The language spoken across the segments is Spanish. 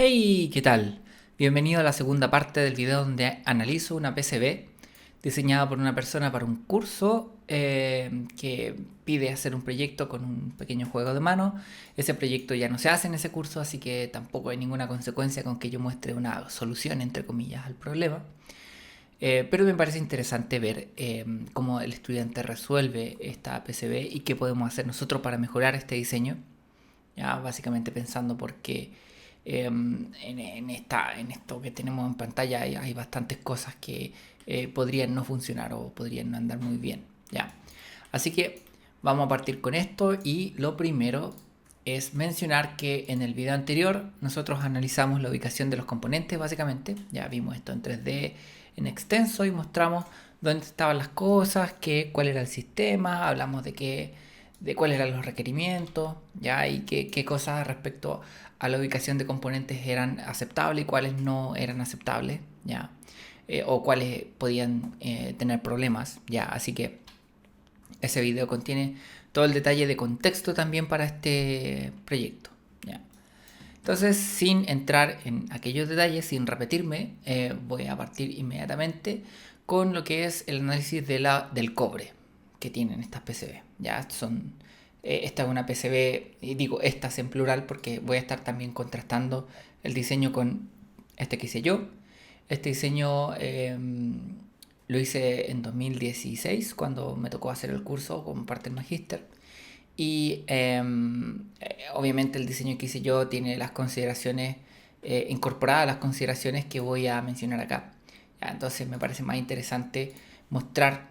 Hey, ¿qué tal? Bienvenido a la segunda parte del video donde analizo una PCB diseñada por una persona para un curso que pide hacer un proyecto con un pequeño juego de mano. Ese proyecto ya no se hace en ese curso, así que tampoco hay ninguna consecuencia con que yo muestre una solución, entre comillas, al problema. Pero me parece interesante ver cómo el estudiante resuelve esta PCB y qué podemos hacer nosotros para mejorar este diseño. Ya básicamente pensando porque en esto que tenemos en pantalla hay bastantes cosas que podrían no funcionar o podrían no andar muy bien. Ya. Así que vamos a partir con esto y lo primero es mencionar que en el video anterior nosotros analizamos la ubicación de los componentes básicamente. Ya vimos esto en 3D en extenso y mostramos dónde estaban las cosas, cuál era el sistema, hablamos de cuáles eran los requerimientos, ya, y qué cosas respecto a la ubicación de componentes eran aceptables y cuáles no eran aceptables, ya, o cuáles podían tener problemas, ya. Así que ese video contiene todo el detalle de contexto también para este proyecto, ya. Entonces, sin entrar en aquellos detalles, sin repetirme, voy a partir inmediatamente con lo que es el análisis del cobre que tienen estas PCB. Ya son, esta es una PCB, y digo estas en plural porque voy a estar también contrastando el diseño con este que hice yo. Este diseño lo hice en 2016 cuando me tocó hacer el curso como parte del magíster. Y obviamente el diseño que hice yo tiene las consideraciones incorporadas a las consideraciones que voy a mencionar acá. Ya, entonces me parece más interesante mostrar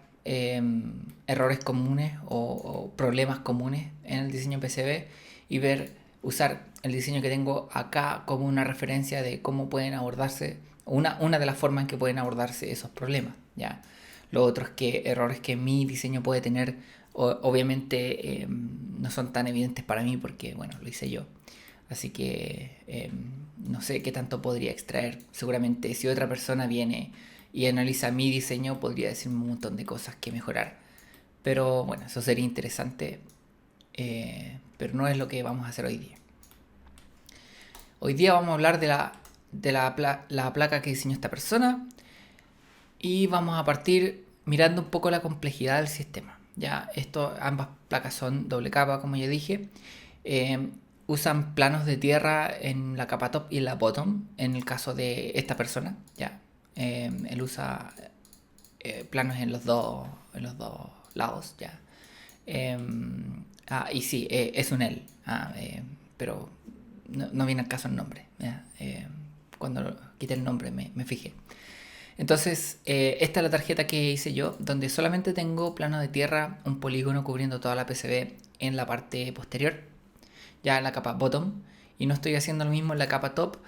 errores comunes o problemas comunes en el diseño PCB y usar el diseño que tengo acá como una referencia de cómo pueden abordarse, una de las formas en que pueden abordarse esos problemas. ¿Ya? Lo otro es que errores que mi diseño puede tener, obviamente no son tan evidentes para mí porque, bueno, lo hice yo. Así que no sé qué tanto podría extraer. Seguramente si otra persona viene y analiza mi diseño, podría decirme un montón de cosas que mejorar. Pero bueno, eso sería interesante. Pero no es lo que vamos a hacer hoy día. Hoy día vamos a hablar la placa que diseñó esta persona. Y vamos a partir mirando un poco la complejidad del sistema. Ya, ambas placas son doble capa, como ya dije. Usan planos de tierra en la capa top y en la bottom, en el caso de esta persona. Ya, él usa planos en los dos lados. Ya. Y sí, es un él. Pero no viene al caso el nombre. ¿Ya? Cuando quité el nombre me fijé. Entonces, esta es la tarjeta que hice yo, donde solamente tengo plano de tierra, un polígono cubriendo toda la PCB en la parte posterior, ya en la capa bottom, y no estoy haciendo lo mismo en la capa top,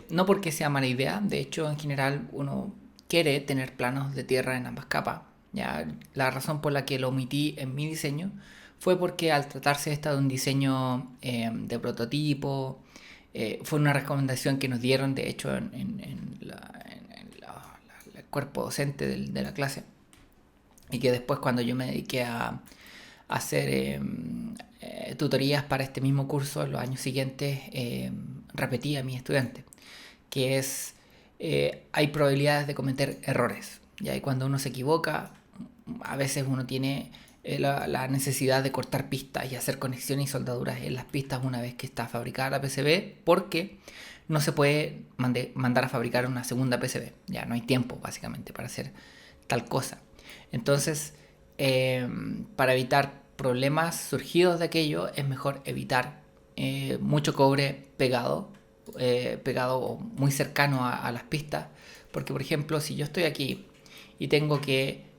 no porque sea mala idea, de hecho en general uno quiere tener planos de tierra en ambas capas. Ya, la razón por la que lo omití en mi diseño fue porque al tratarse esta de un diseño de prototipo, fue una recomendación que nos dieron, de hecho, el cuerpo docente de la clase. Y que después cuando yo me dediqué a hacer tutorías para este mismo curso en los años siguientes, repetí a mis estudiantes, que es, hay probabilidades de cometer errores. ¿Ya? Y cuando uno se equivoca, a veces uno tiene la necesidad de cortar pistas y hacer conexiones y soldaduras en las pistas una vez que está fabricada la PCB, porque no se puede mandar a fabricar una segunda PCB. Ya no hay tiempo básicamente para hacer tal cosa. Entonces, para evitar problemas surgidos de aquello, es mejor evitar mucho cobre pegado o muy cercano a las pistas, porque por ejemplo, si yo estoy aquí y tengo que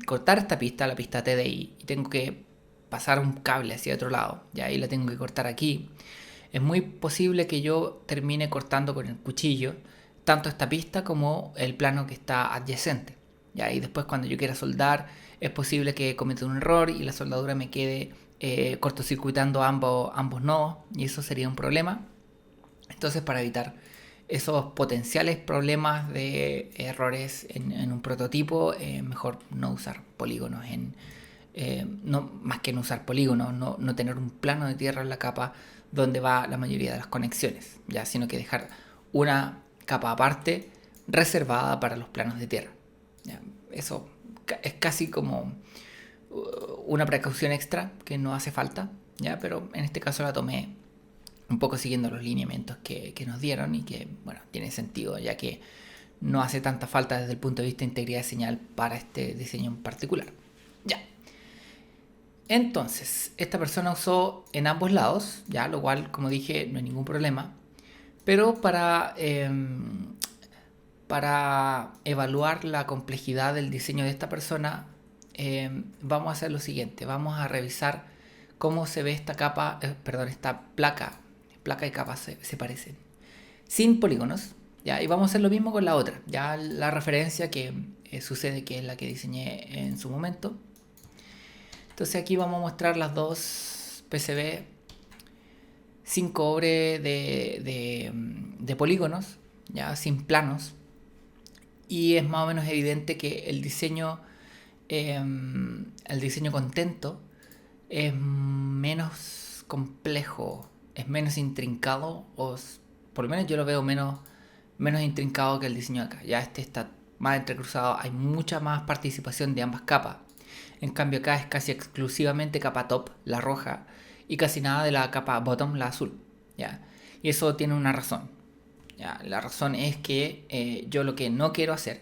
cortar esta pista, la pista TDI, y tengo que pasar un cable hacia otro lado, y ahí la tengo que cortar aquí, es muy posible que yo termine cortando con el cuchillo tanto esta pista como el plano que está adyacente. ¿Ya? Y después cuando yo quiera soldar, es posible que cometa un error y la soldadura me quede cortocircuitando ambos nodos, y eso sería un problema. Entonces, para evitar esos potenciales problemas de errores en un prototipo, mejor no usar polígonos no, más que no usar polígonos, no tener un plano de tierra en la capa donde va la mayoría de las conexiones, ya, sino que dejar una capa aparte reservada para los planos de tierra. ¿Ya? Eso es casi como una precaución extra que no hace falta, ¿ya? Pero en este caso la tomé un poco siguiendo los lineamientos que nos dieron y que, bueno, tiene sentido, ya que no hace tanta falta desde el punto de vista de integridad de señal para este diseño en particular. Ya. Entonces, esta persona usó en ambos lados, ya, lo cual, como dije, no hay ningún problema. Pero para evaluar la complejidad del diseño de esta persona, vamos a hacer lo siguiente. Vamos a revisar cómo se ve esta capa, esta placa. Placa y capa se parecen. Sin polígonos, ¿ya? Y vamos a hacer lo mismo con la otra. Ya la referencia que sucede, que es la que diseñé en su momento. Entonces aquí vamos a mostrar las dos PCB sin cobre de polígonos, ya sin planos. Y es más o menos evidente que el diseño contento es menos complejo, es menos intrincado, o por lo menos yo lo veo menos intrincado que el diseño de acá. Ya este está más entrecruzado, hay mucha más participación de ambas capas. En cambio acá es casi exclusivamente capa top, la roja, y casi nada de la capa bottom, la azul. ¿Ya? Y eso tiene una razón. ¿Ya? La razón es que yo lo que no quiero hacer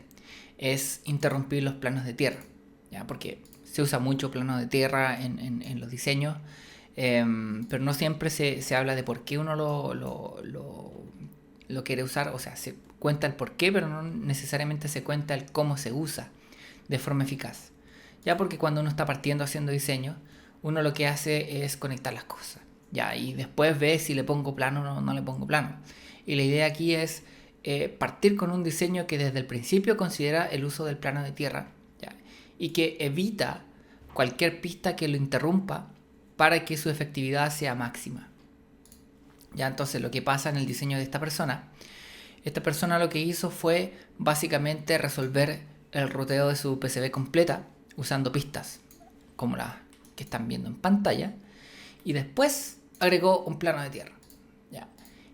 es interrumpir los planos de tierra, ¿ya? Porque se usa mucho plano de tierra en los diseños, pero no siempre se habla de por qué uno lo quiere usar. O sea, se cuenta el por qué, pero no necesariamente se cuenta el cómo se usa de forma eficaz. Ya, porque cuando uno está partiendo haciendo diseño, uno lo que hace es conectar las cosas, ya, y después ve si le pongo plano o no le pongo plano. Y la idea aquí es partir con un diseño que desde el principio considera el uso del plano de tierra, ya, y que evita cualquier pista que lo interrumpa para que su efectividad sea máxima. Ya, entonces lo que pasa en el diseño de esta persona lo que hizo fue básicamente resolver el ruteo de su PCB completa usando pistas como las que están viendo en pantalla, y después agregó un plano de tierra, ¿ya?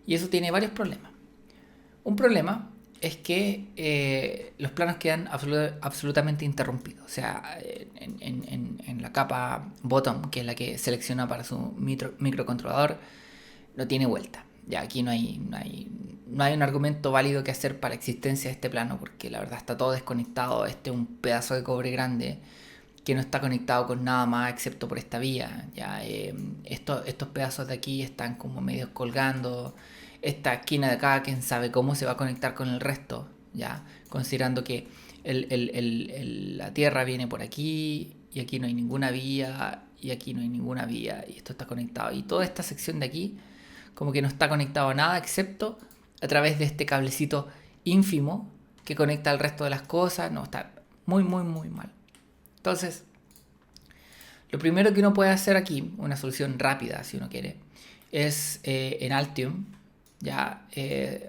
Y eso tiene varios problemas. Un problema es que los planos quedan absolutamente interrumpidos. O sea, en la capa bottom, que es la que selecciona para su microcontrolador, no tiene vuelta. Ya aquí no hay un argumento válido que hacer para la existencia de este plano, porque la verdad está todo desconectado. Este es un pedazo de cobre grande que no está conectado con nada más excepto por esta vía. Ya, estos pedazos de aquí están como medio colgando. Esta esquina de acá, quién sabe cómo se va a conectar con el resto, ya, considerando que la tierra viene por aquí y aquí no hay ninguna vía y aquí no hay ninguna vía y esto está conectado, y toda esta sección de aquí como que no está conectado a nada excepto a través de este cablecito ínfimo que conecta al resto de las cosas. No, está muy mal. Entonces, lo primero que uno puede hacer aquí, una solución rápida si uno quiere, es en Altium, ya,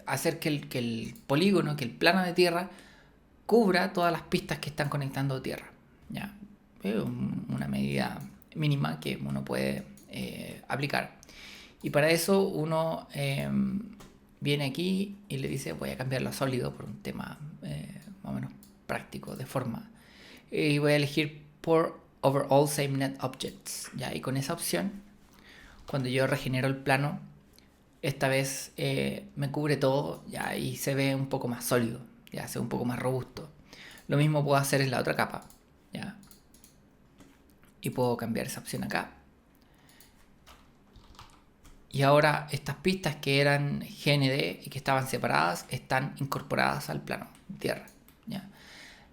hacer que el polígono, que el plano de tierra cubra todas las pistas que están conectando tierra, ya. Una medida mínima que uno puede aplicar. Y para eso uno viene aquí y le dice voy a cambiarlo a sólido por un tema más o menos práctico de forma, y voy a elegir Pour over all SameNet objects, ya, y con esa opción, cuando yo regenero el plano, esta vez me cubre todo, ya, y se ve un poco más sólido, ya, se ve un poco más robusto. Lo mismo puedo hacer en la otra capa, ya, y puedo cambiar esa opción acá. Y ahora estas pistas que eran GND y que estaban separadas están incorporadas al plano de tierra, ¿ya?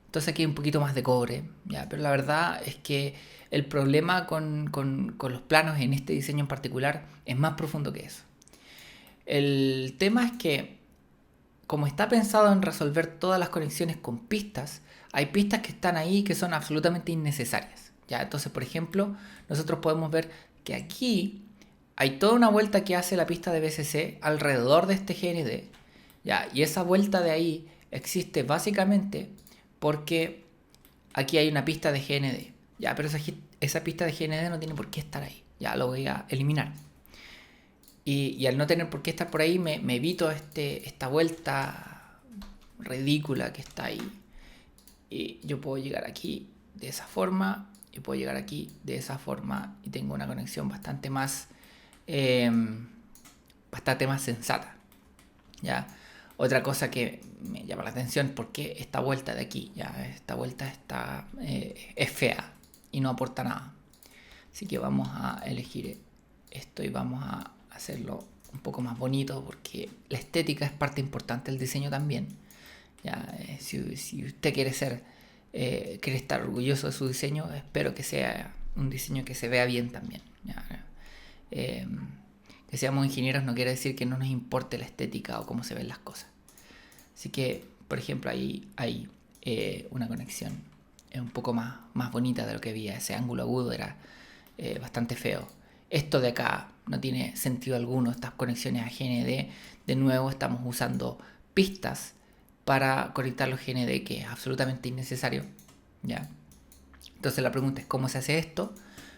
Entonces aquí hay un poquito más de cobre, ¿ya? Pero la verdad es que el problema con los planos en este diseño en particular es más profundo que eso. El tema es que, como está pensado en resolver todas las conexiones con pistas, hay pistas que están ahí que son absolutamente innecesarias, ¿ya? Entonces, por ejemplo, nosotros podemos ver que aquí hay toda una vuelta que hace la pista de BCC alrededor de este GND, ¿ya? Y esa vuelta de ahí existe básicamente porque aquí hay una pista de GND, ¿ya? Pero esa pista de GND no tiene por qué estar ahí, ya lo voy a eliminar. Y al no tener por qué estar por ahí, me evito esta vuelta ridícula que está ahí. Y yo puedo llegar aquí de esa forma, y puedo llegar aquí de esa forma, y tengo una conexión bastante más sensata, ¿ya? Otra cosa que me llama la atención, porque esta vuelta de aquí, ya, esta vuelta es fea y no aporta nada. Así que vamos a elegir esto y vamos a hacerlo un poco más bonito, porque la estética es parte importante del diseño también. Ya, si usted quiere estar orgulloso de su diseño, espero que sea un diseño que se vea bien también. Ya. Que seamos ingenieros no quiere decir que no nos importe la estética o cómo se ven las cosas. Así que, por ejemplo, ahí hay una conexión un poco más bonita de lo que había. Ese ángulo agudo era bastante feo. Esto de acá no tiene sentido alguno, estas conexiones a GND. De nuevo estamos usando pistas para conectar los GND, que es absolutamente innecesario, ¿ya? Entonces la pregunta es, ¿cómo se hace esto?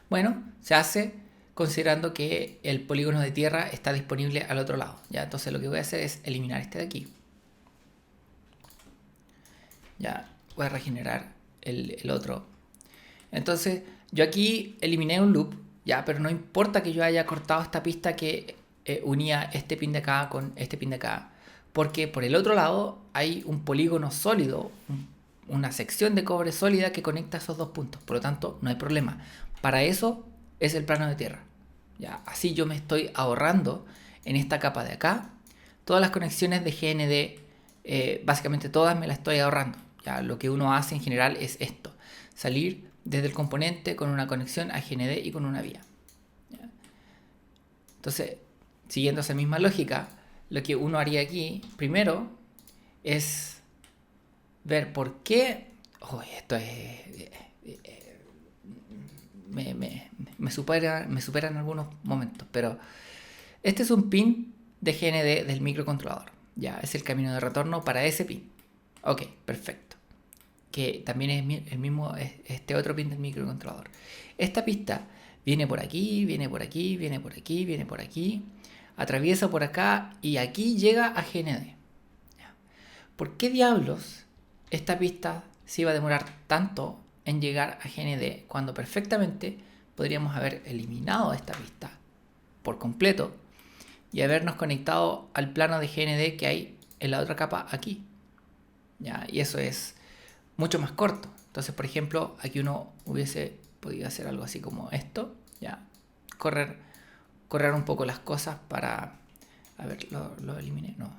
Bueno, se hace considerando que el polígono de tierra está disponible al otro lado, ¿ya? Entonces lo que voy a hacer es eliminar este de aquí. Ya, voy a regenerar el otro. Entonces, yo aquí eliminé un loop, ya, pero no importa que yo haya cortado esta pista que unía este pin de acá con este pin de acá, porque por el otro lado hay un polígono sólido, una sección de cobre sólida que conecta esos dos puntos. Por lo tanto, no hay problema. Para eso es el plano de tierra. Ya, así yo me estoy ahorrando en esta capa de acá todas las conexiones de GND, básicamente todas me las estoy ahorrando. Ya, lo que uno hace en general es esto: salir desde el componente con una conexión a GND y con una vía. ¿Ya? Entonces, siguiendo esa misma lógica, lo que uno haría aquí primero es ver por qué. Oh, esto es. Me supera en algunos momentos, pero este es un pin de GND del microcontrolador. Ya, es el camino de retorno para ese pin. Ok, perfecto. Que también es el mismo, este otro pin del microcontrolador. Esta pista viene por aquí, viene por aquí, viene por aquí, viene por aquí, atraviesa por acá y aquí llega a GND. ¿Por qué diablos esta pista se iba a demorar tanto en llegar a GND cuando perfectamente podríamos haber eliminado esta pista por completo y habernos conectado al plano de GND que hay en la otra capa aquí? ¿Ya? Y eso es mucho más corto. Entonces, por ejemplo, aquí uno hubiese podido hacer algo así como esto, ya, correr un poco las cosas para, a ver, lo eliminé, no,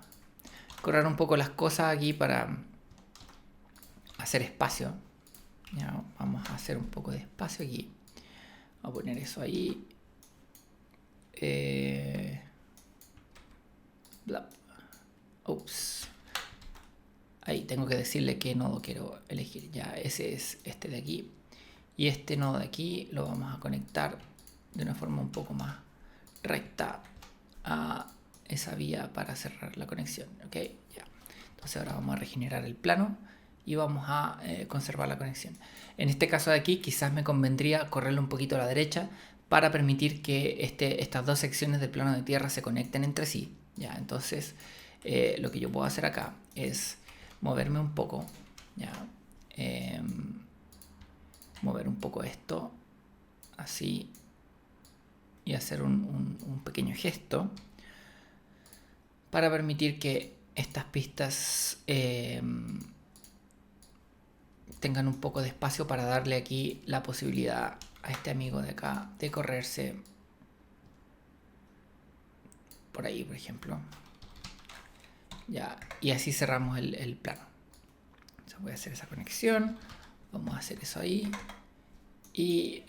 correr un poco las cosas aquí para hacer espacio. Ya, vamos a hacer un poco de espacio aquí. Voy a poner eso ahí. Ups. Ahí tengo que decirle qué nodo quiero elegir. Ya, ese es este de aquí. Y este nodo de aquí lo vamos a conectar de una forma un poco más recta a esa vía para cerrar la conexión. ¿Ok? Ya. Entonces ahora vamos a regenerar el plano y vamos a conservar la conexión. En este caso de aquí quizás me convendría correrlo un poquito a la derecha para permitir que estas dos secciones del plano de tierra se conecten entre sí. Ya, entonces lo que yo puedo hacer acá es moverme un poco, ya, mover un poco esto así y hacer un pequeño gesto para permitir que estas pistas tengan un poco de espacio para darle aquí la posibilidad a este amigo de acá de correrse por ahí, por ejemplo. Ya, y así cerramos el plano. Entonces voy a hacer esa conexión, vamos a hacer eso ahí y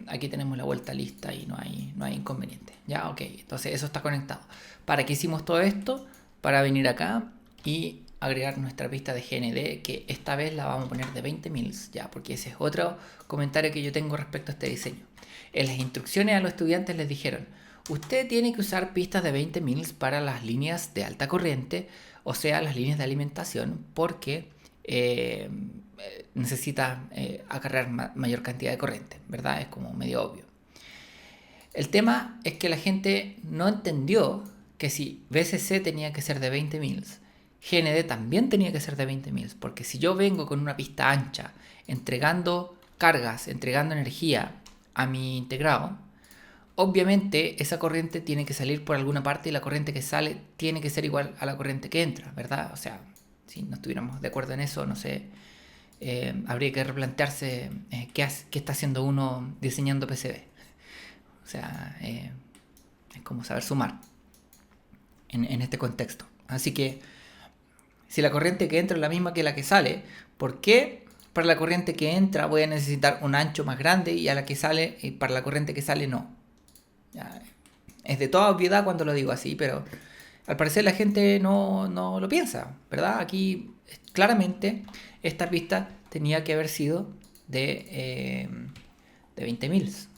aquí tenemos la vuelta lista y no hay inconveniente. Ya, ok, entonces eso está conectado. ¿Para qué hicimos todo esto? Para venir acá y agregar nuestra pista de GND, que esta vez la vamos a poner de 20 mils, ya, porque ese es otro comentario que yo tengo respecto a este diseño. En las instrucciones a los estudiantes les dijeron: usted tiene que usar pistas de 20 mils para las líneas de alta corriente, o sea, las líneas de alimentación, porque necesita acarrear mayor cantidad de corriente, ¿verdad? Es como medio obvio. El tema es que la gente no entendió que si BCC tenía que ser de 20 mils, GND también tenía que ser de 20 mils, porque si yo vengo con una pista ancha, entregando cargas, entregando energía a mi integrado, obviamente esa corriente tiene que salir por alguna parte y la corriente que sale tiene que ser igual a la corriente que entra, ¿verdad? O sea, si no estuviéramos de acuerdo en eso, no sé, habría que replantearse qué está haciendo uno diseñando PCB. O sea, es como saber sumar en este contexto. Así que si la corriente que entra es la misma que la que sale, ¿por qué para la corriente que entra voy a necesitar un ancho más grande y a la que sale, y para la corriente que sale no? Ya, es de toda obviedad cuando lo digo así, pero al parecer la gente no lo piensa, ¿verdad? Aquí claramente esta pista tenía que haber sido de 20 mils.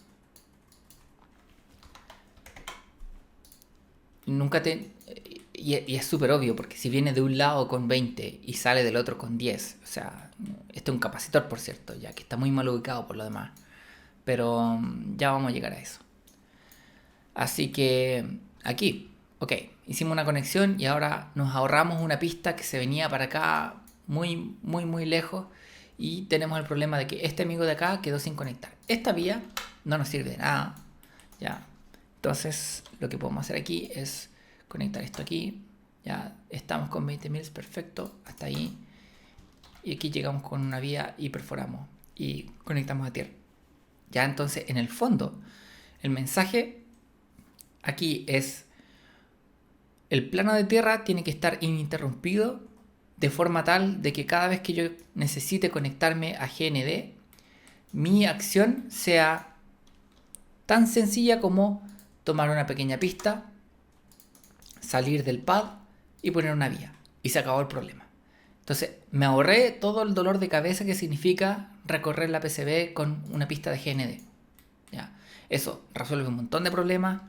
Nunca te... Y es súper obvio, porque si viene de un lado con 20 y sale del otro con 10, o sea, este es un capacitor, por cierto, ya que está muy mal ubicado por lo demás. Pero ya vamos a llegar a eso. Así que aquí, ok, hicimos una conexión y ahora nos ahorramos una pista que se venía para acá muy lejos y tenemos el problema de que este amigo de acá quedó sin conectar. Esta vía no nos sirve de nada, ya. Entonces lo que podemos hacer aquí es conectar esto aquí, ya estamos con 20 mils, perfecto, hasta ahí. Y aquí llegamos con una vía y perforamos y conectamos a tierra. Ya entonces en el fondo el mensaje aquí es: el plano de tierra tiene que estar ininterrumpido de forma tal de que cada vez que yo necesite conectarme a GND, mi acción sea tan sencilla como tomar una pequeña pista, salir del pad y poner una vía. Y se acabó el problema. Entonces me ahorré todo el dolor de cabeza que significa recorrer la PCB con una pista de GND. ¿Ya? Eso resuelve un montón de problemas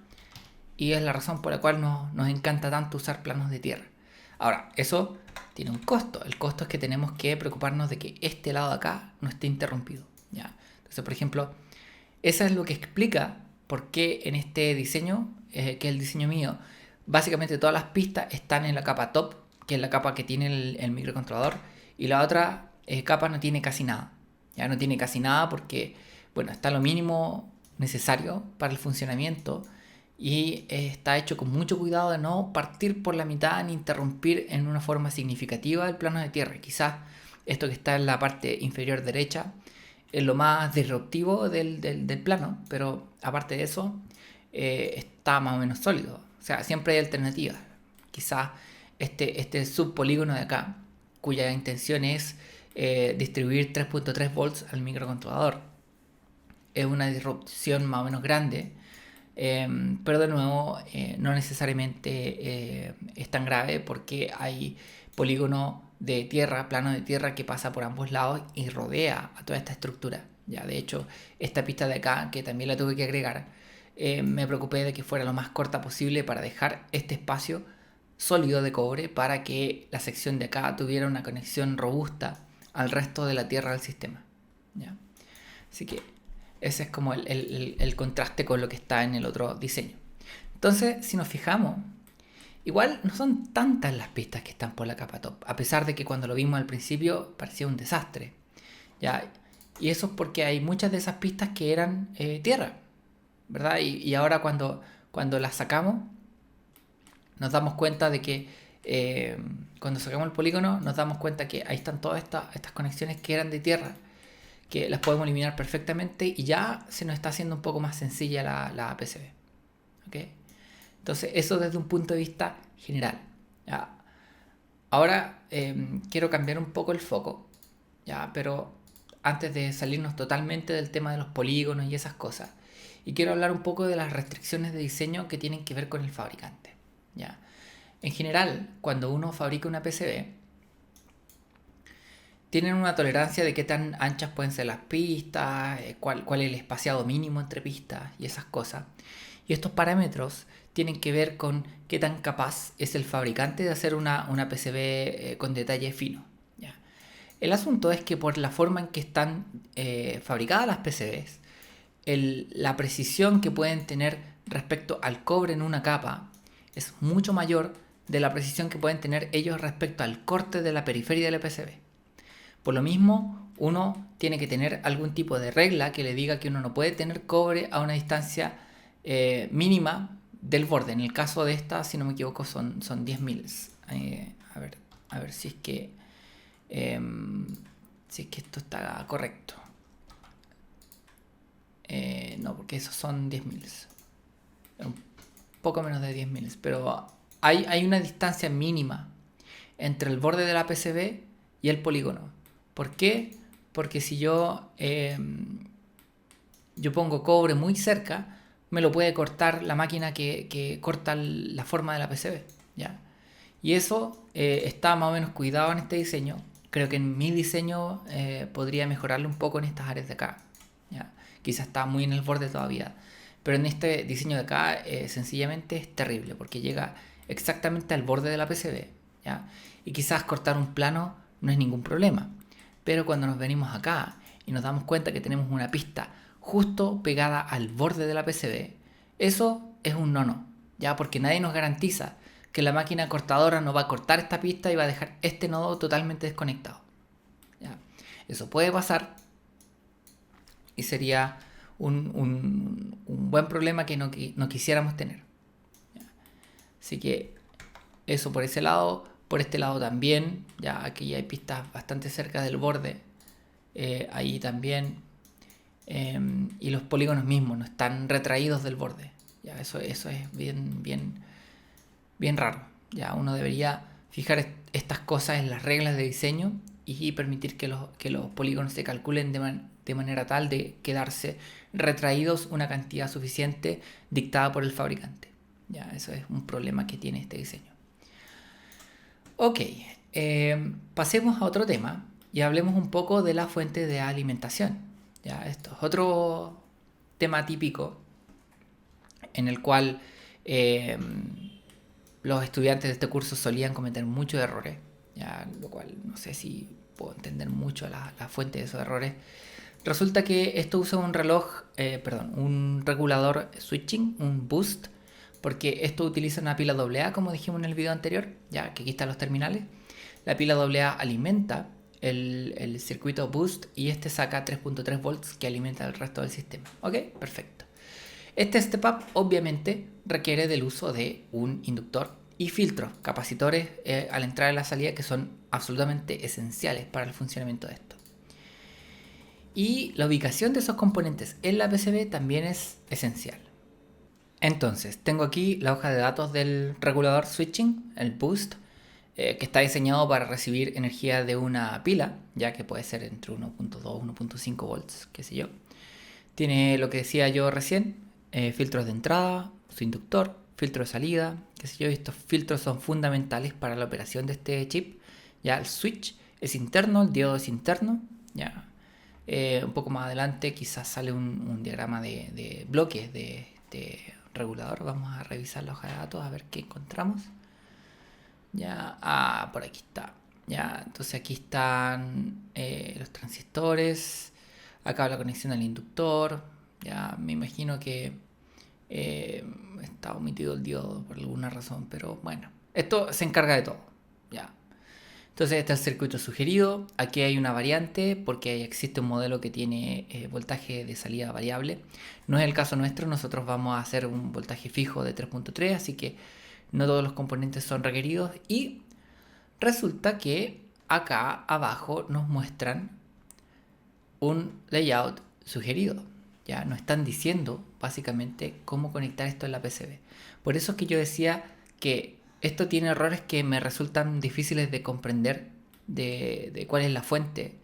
y es la razón por la cual nos encanta tanto usar planos de tierra. Ahora, eso tiene un costo. El costo es que tenemos que preocuparnos de que este lado de acá no esté interrumpido. ¿Ya? Entonces, por ejemplo, eso es lo que explica por qué en este diseño, que es el diseño mío, básicamente todas las pistas están en la capa top, que es la capa que tiene el microcontrolador, y la otra capa no tiene casi nada. Ya no tiene casi nada porque, bueno, está lo mínimo necesario para el funcionamiento y está hecho con mucho cuidado de no partir por la mitad ni interrumpir en una forma significativa el plano de tierra. Quizás esto que está en la parte inferior derecha es lo más disruptivo del plano, pero aparte de eso está más o menos sólido. O sea, siempre hay alternativas. Quizás este subpolígono de acá, cuya intención es distribuir 3.3 volts al microcontrolador, es una disrupción más o menos grande, pero de nuevo no necesariamente es tan grave porque hay polígono de tierra, plano de tierra que pasa por ambos lados y rodea a toda esta estructura. Ya, de hecho, esta pista de acá, que también la tuve que agregar, me preocupé de que fuera lo más corta posible para dejar este espacio sólido de cobre para que la sección de acá tuviera una conexión robusta al resto de la tierra del sistema. ¿Ya? Así que ese es como el contraste con lo que está en el otro diseño. Entonces, si nos fijamos, igual no son tantas las pistas que están por la capa top, a pesar de que cuando lo vimos al principio parecía un desastre. ¿Ya? Y eso es porque hay muchas de esas pistas que eran tierra, ¿verdad? Y ahora cuando las sacamos, nos damos cuenta de que cuando sacamos el polígono, nos damos cuenta que ahí están todas estas conexiones que eran de tierra, que las podemos eliminar perfectamente y ya se nos está haciendo un poco más sencilla la PCB. ¿Okay? Entonces, eso desde un punto de vista general. ¿Ya? Ahora quiero cambiar un poco el foco, ¿ya? Pero antes de salirnos totalmente del tema de los polígonos y esas cosas, y quiero hablar un poco de las restricciones de diseño que tienen que ver con el fabricante. ¿Ya? En general, cuando uno fabrica una PCB, tienen una tolerancia de qué tan anchas pueden ser las pistas, cuál es el espaciado mínimo entre pistas y esas cosas. Y estos parámetros tienen que ver con qué tan capaz es el fabricante de hacer una PCB con detalle fino. ¿Ya? El asunto es que por la forma en que están fabricadas las PCBs, la precisión que pueden tener respecto al cobre en una capa es mucho mayor de la precisión que pueden tener ellos respecto al corte de la periferia del PCB. Por lo mismo, uno tiene que tener algún tipo de regla que le diga que uno no puede tener cobre a una distancia mínima del borde. En el caso de esta, si no me equivoco, son 10 miles. A ver si es que esto está correcto. No, porque esos son 10 miles. Un poco menos de 10 miles. Pero hay una distancia mínima entre el borde de la PCB y el polígono. ¿Por qué? Porque si yo pongo cobre muy cerca, me lo puede cortar la máquina que corta la forma de la PCB, ¿ya? Y eso está más o menos cuidado en este diseño. Creo que en mi diseño podría mejorarlo un poco en estas áreas de acá, ¿ya? Quizás está muy en el borde todavía, pero en este diseño de acá sencillamente es terrible porque llega exactamente al borde de la PCB, ¿ya? Y quizás cortar un plano no es ningún problema, pero cuando nos venimos acá y nos damos cuenta que tenemos una pista justo pegada al borde de la PCB, eso es un no, ¿ya? Porque nadie nos garantiza que la máquina cortadora no va a cortar esta pista y va a dejar este nodo totalmente desconectado, ¿ya? Eso puede pasar y sería un buen problema que no quisiéramos tener, ¿ya? Así que eso por ese lado. Por este lado también, ya aquí hay pistas bastante cerca del borde, ahí también, y los polígonos mismos no están retraídos del borde, ya eso es bien raro. Ya uno debería fijar estas cosas en las reglas de diseño y permitir que los polígonos se calculen de manera tal de quedarse retraídos una cantidad suficiente dictada por el fabricante. Ya eso es un problema que tiene este diseño. Ok, pasemos a otro tema y hablemos un poco de la fuente de alimentación. Ya, esto es otro tema típico en el cual los estudiantes de este curso solían cometer muchos errores, ya, lo cual no sé si puedo entender mucho la fuente de esos errores. Resulta que esto usa un un regulador switching, un boost, porque esto utiliza una pila AA, como dijimos en el video anterior, ya que aquí están los terminales. La pila AA alimenta el circuito boost y este saca 3.3 volts que alimenta el resto del sistema. Ok, perfecto. Este step up obviamente requiere del uso de un inductor y filtros, capacitores a la entrada y la salida, que son absolutamente esenciales para el funcionamiento de esto. Y la ubicación de esos componentes en la PCB también es esencial. Entonces, tengo aquí la hoja de datos del regulador switching, el boost, que está diseñado para recibir energía de una pila, ya que puede ser entre 1.2 y 1.5 volts, qué sé yo. Tiene lo que decía yo recién, filtros de entrada, su inductor, filtro de salida, qué sé yo. Y estos filtros son fundamentales para la operación de este chip. Ya el switch es interno, el diodo es interno, ya. Un poco más adelante quizás sale un diagrama de bloques de este regulador. Vamos a revisar la hoja de datos a ver qué encontramos. Ya, por aquí está. Ya, entonces aquí están los transistores. Acá la conexión al inductor. Ya, me imagino que está omitido el diodo por alguna razón, pero bueno, esto se encarga de todo. Ya. Entonces este es el circuito sugerido. Aquí hay una variante porque existe un modelo que tiene voltaje de salida variable. No es el caso nuestro, nosotros vamos a hacer un voltaje fijo de 3.3, así que no todos los componentes son requeridos. Y resulta que acá abajo nos muestran un layout sugerido. Ya nos están diciendo básicamente cómo conectar esto en la PCB. Por eso es que yo decía que esto tiene errores que me resultan difíciles de comprender de cuál es la fuente.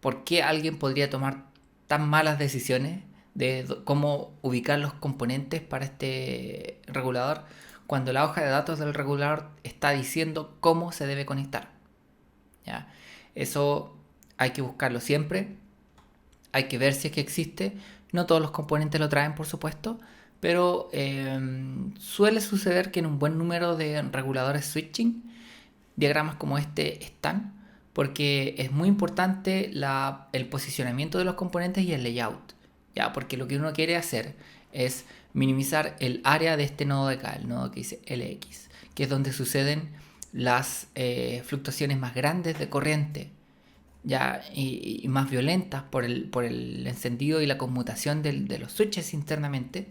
¿Por qué alguien podría tomar tan malas decisiones de cómo ubicar los componentes para este regulador cuando la hoja de datos del regulador está diciendo cómo se debe conectar? ¿Ya? Eso hay que buscarlo siempre. Hay que ver si es que existe. No todos los componentes lo traen, por supuesto, pero suele suceder que en un buen número de reguladores switching, diagramas como este están, porque es muy importante el posicionamiento de los componentes y el layout, ya, porque lo que uno quiere hacer es minimizar el área de este nodo de acá, el nodo que dice LX, que es donde suceden las fluctuaciones más grandes de corriente, ya, y más violentas por el encendido y la conmutación de los switches internamente.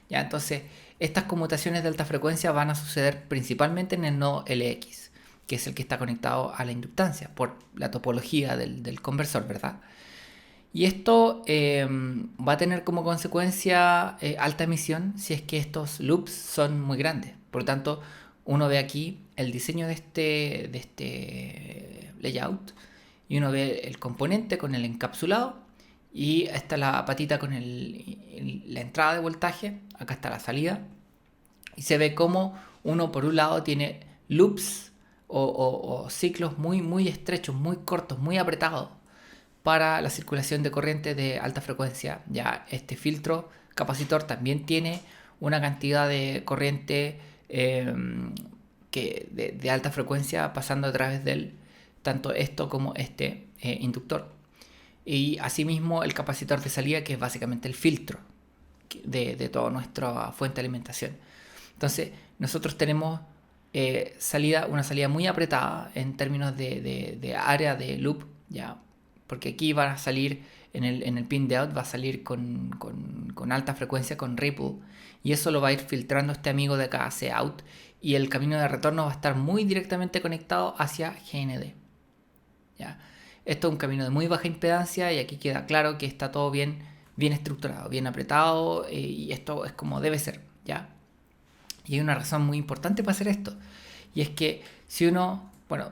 Ya, entonces, estas conmutaciones de alta frecuencia van a suceder principalmente en el nodo LX, que es el que está conectado a la inductancia por la topología del conversor, ¿verdad? Y esto va a tener como consecuencia alta emisión si es que estos loops son muy grandes. Por lo tanto, uno ve aquí el diseño de este layout y uno ve el componente con el encapsulado y esta la patita con la entrada de voltaje, acá está la salida y se ve como uno por un lado tiene loops o ciclos muy estrechos, muy cortos, muy apretados para la circulación de corriente de alta frecuencia. Ya este filtro capacitor también tiene una cantidad de corriente de alta frecuencia pasando a través del tanto esto como este inductor. Y asimismo el capacitor de salida, que es básicamente el filtro de toda nuestra fuente de alimentación. Entonces nosotros tenemos una salida muy apretada en términos de área de loop, ya, porque aquí va a salir en el pin de out, va a salir con alta frecuencia, con ripple, y eso lo va a ir filtrando este amigo de acá, hacia out, y el camino de retorno va a estar muy directamente conectado hacia GND. ¿Ya? Esto es un camino de muy baja impedancia y aquí queda claro que está todo bien estructurado, bien apretado, y esto es como debe ser, ¿ya? Y hay una razón muy importante para hacer esto, y es que si uno, bueno,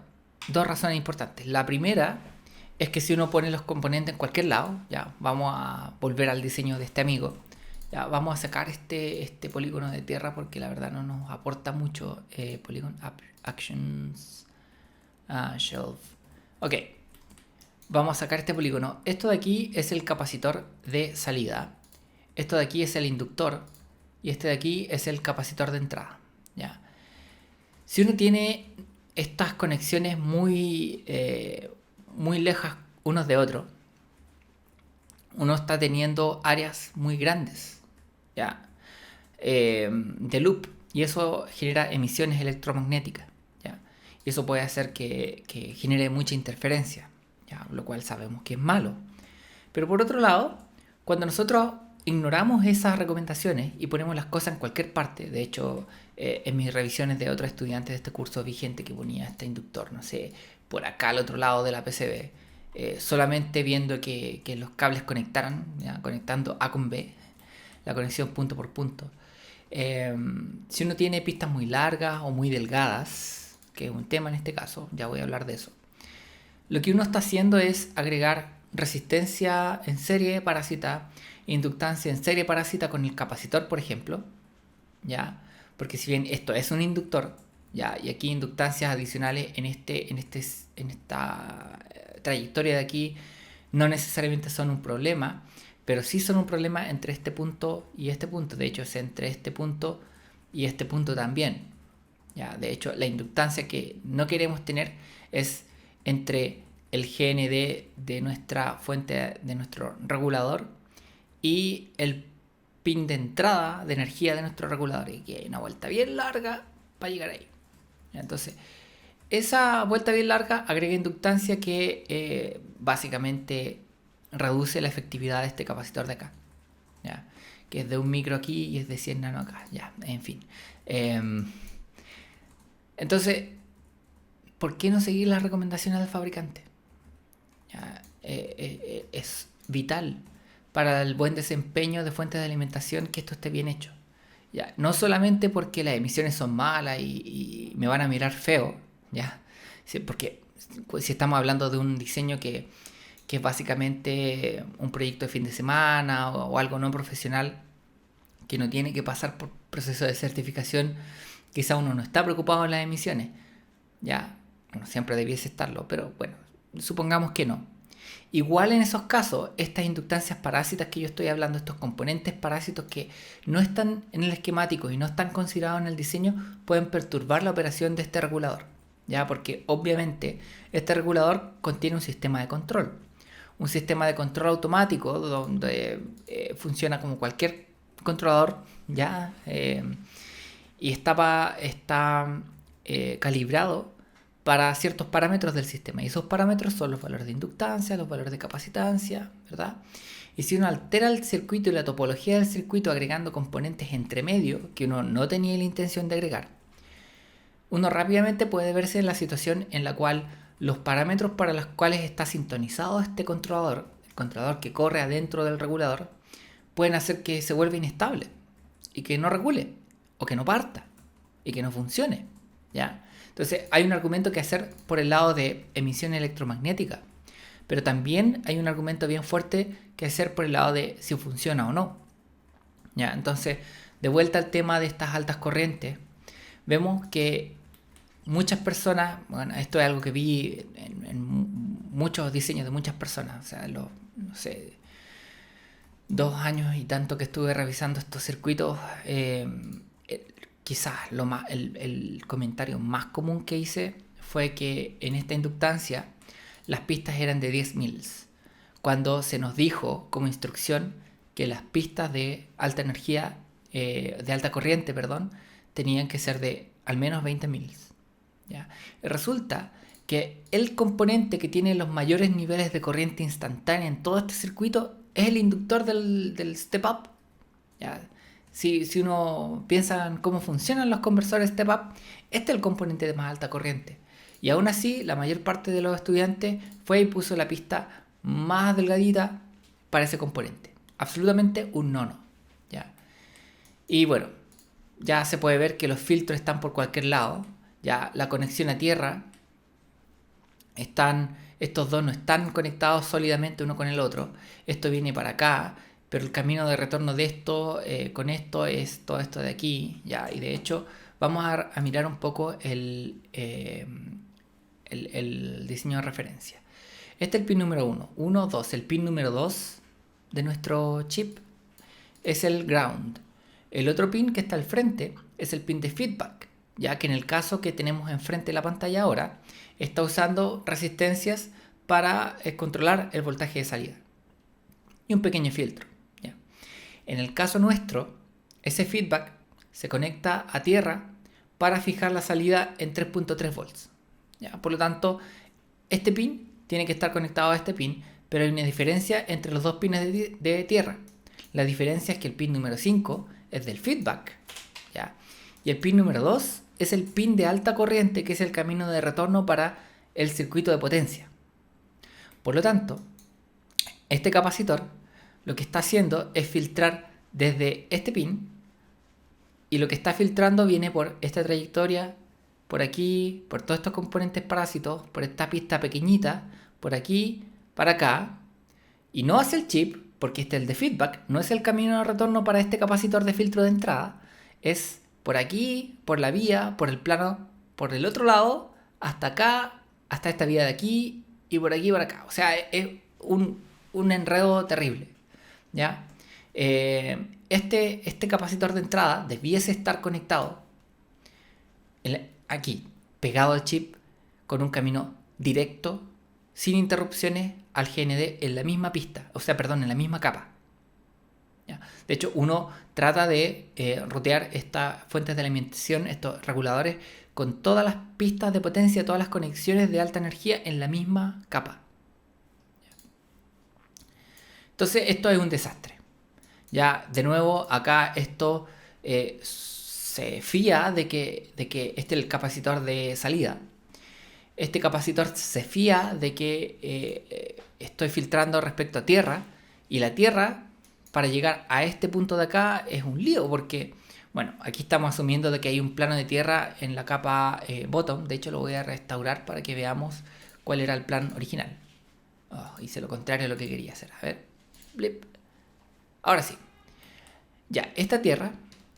dos razones importantes. La primera es que si uno pone los componentes en cualquier lado, ya, vamos a volver al diseño de este amigo, ya, vamos a sacar este polígono de tierra porque la verdad no nos aporta mucho. Polygon Actions, Shelf. Ok, vamos a sacar este polígono. Esto de aquí es el capacitor de salida, esto de aquí es el inductor y este de aquí es el capacitor de entrada, ya. Si uno tiene estas conexiones muy lejas unos de otros, uno está teniendo áreas muy grandes, ¿ya? De loop, y eso genera emisiones electromagnéticas, ¿ya? Y eso puede hacer que genere mucha interferencia, ¿ya? Lo cual sabemos que es malo. Pero por otro lado, cuando nosotros ignoramos esas recomendaciones y ponemos las cosas en cualquier parte, de hecho, en mis revisiones de otros estudiantes de este curso vi gente que ponía este inductor, no sé, por acá al otro lado de la PCB, solamente viendo que los cables conectaran, ¿ya? Conectando A con B, la conexión punto por punto. Si uno tiene pistas muy largas o muy delgadas, que es un tema en este caso, ya voy a hablar de eso, lo que uno está haciendo es agregar resistencia en serie parásita, inductancia en serie parásita con el capacitor, por ejemplo, ¿ya? Porque si bien esto es un inductor, ¿ya? Y aquí inductancias adicionales en esta trayectoria de aquí no necesariamente son un problema, pero sí son un problema entre este punto y este punto. De hecho, es entre este punto y este punto también, ¿ya? De hecho, la inductancia que no queremos tener es entre el GND de nuestra fuente, de nuestro regulador, y el pin de entrada de energía de nuestro regulador, y que hay una vuelta bien larga para llegar ahí. Entonces, esa vuelta bien larga agrega inductancia que básicamente reduce la efectividad de este capacitor de acá, ¿ya? Que es de 1 micro aquí y es de 100 nano acá, ya, en fin. Entonces, ¿por qué no seguir las recomendaciones del fabricante? ¿Ya? Es vital para el buen desempeño de fuentes de alimentación que esto esté bien hecho. ¿Ya? No solamente porque las emisiones son malas y me van a mirar feo, ¿ya? Sí, porque si estamos hablando de un diseño que es básicamente un proyecto de fin de semana o algo no profesional que no tiene que pasar por proceso de certificación, quizá uno no está preocupado en las emisiones, ¿ya? Bueno, siempre debiese estarlo, pero bueno, supongamos que no. Igual en esos casos, estas inductancias parásitas que yo estoy hablando, estos componentes parásitos que no están en el esquemático y no están considerados en el diseño, pueden perturbar la operación de este regulador, ¿ya? Porque obviamente este regulador contiene un sistema de control. un sistema de control automático donde funciona como cualquier controlador, ¿ya? Y está calibrado para ciertos parámetros del sistema. Y esos parámetros son los valores de inductancia, los valores de capacitancia, ¿verdad? Y si uno altera el circuito y la topología del circuito agregando componentes entre medio que uno no tenía la intención de agregar, uno rápidamente puede verse en la situación en la cual los parámetros para los cuales está sintonizado este controlador, el controlador que corre adentro del regulador, pueden hacer que se vuelva inestable y que no regule, o que no parta, y que no funcione, ¿ya? Entonces hay un argumento que hacer por el lado de emisión electromagnética, pero también hay un argumento bien fuerte que hacer por el lado de si funciona o no, ¿ya? Entonces, de vuelta al tema de estas altas corrientes, vemos que muchas personas, bueno, esto es algo que vi en muchos diseños de muchas personas, o sea, no sé, 2 años y tanto que estuve revisando estos circuitos, quizás el comentario más común que hice fue que en esta inductancia las pistas eran de 10 mils, cuando se nos dijo como instrucción que las pistas de alta energía, de alta corriente, perdón, tenían que ser de al menos 20 mils, ¿ya? Resulta que el componente que tiene los mayores niveles de corriente instantánea en todo este circuito es el inductor del step up, ¿ya? Si uno piensa en cómo funcionan los conversores step up, este es el componente de más alta corriente. Y aún así, la mayor parte de los estudiantes fue y puso la pista más delgadita para ese componente. Absolutamente un nono, ¿ya? Y bueno, ya se puede ver que los filtros están por cualquier lado. Ya la conexión a tierra, estos dos no están conectados sólidamente uno con el otro. Esto viene para acá, pero el camino de retorno de esto con esto es todo esto de aquí, ya. Y de hecho vamos a mirar un poco el diseño de referencia. Este es el pin número 1, 2. El pin número 2 de nuestro chip es el ground. El otro pin que está al frente es el pin de feedback, ya que en el caso que tenemos enfrente de la pantalla ahora, está usando resistencias para controlar el voltaje de salida y un pequeño filtro, ¿ya? En el caso nuestro, ese feedback se conecta a tierra para fijar la salida en 3.3 volts, ¿ya? Por lo tanto, este pin tiene que estar conectado a este pin, pero hay una diferencia entre los dos pines de tierra. La diferencia es que el pin número 5 es del feedback, ¿ya? Y el pin número 2 es el pin de alta corriente, que es el camino de retorno para el circuito de potencia. Por lo tanto, este capacitor lo que está haciendo es filtrar desde este pin, y lo que está filtrando viene por esta trayectoria, por aquí, por todos estos componentes parásitos, por esta pista pequeñita, por aquí, para acá, y no hacia el chip, porque este es el de feedback, no es el camino de retorno para este capacitor de filtro de entrada, es por aquí, por la vía, por el plano, por el otro lado, hasta acá, hasta esta vía de aquí, y por aquí y por acá. O sea, es un enredo terrible, ¿ya? Este capacitor de entrada debiese estar conectado aquí, pegado al chip, con un camino directo, sin interrupciones, al GND en la misma pista, o sea, perdón, en la misma capa, ¿ya? De hecho, uno trata de rutear estas fuentes de alimentación, estos reguladores, con todas las pistas de potencia, todas las conexiones de alta energía en la misma capa. Entonces, esto es un desastre. Ya, de nuevo, acá esto se fía de que este es el capacitor de salida. Este capacitor se fía de que estoy filtrando respecto a tierra, y la tierra, para llegar a este punto de acá, es un lío, porque, bueno, aquí estamos asumiendo de que hay un plano de tierra en la capa bottom. De hecho, lo voy a restaurar para que veamos cuál era el plan original. Oh, hice lo contrario a lo que quería hacer. A ver, blip. Ahora sí. Ya, esta tierra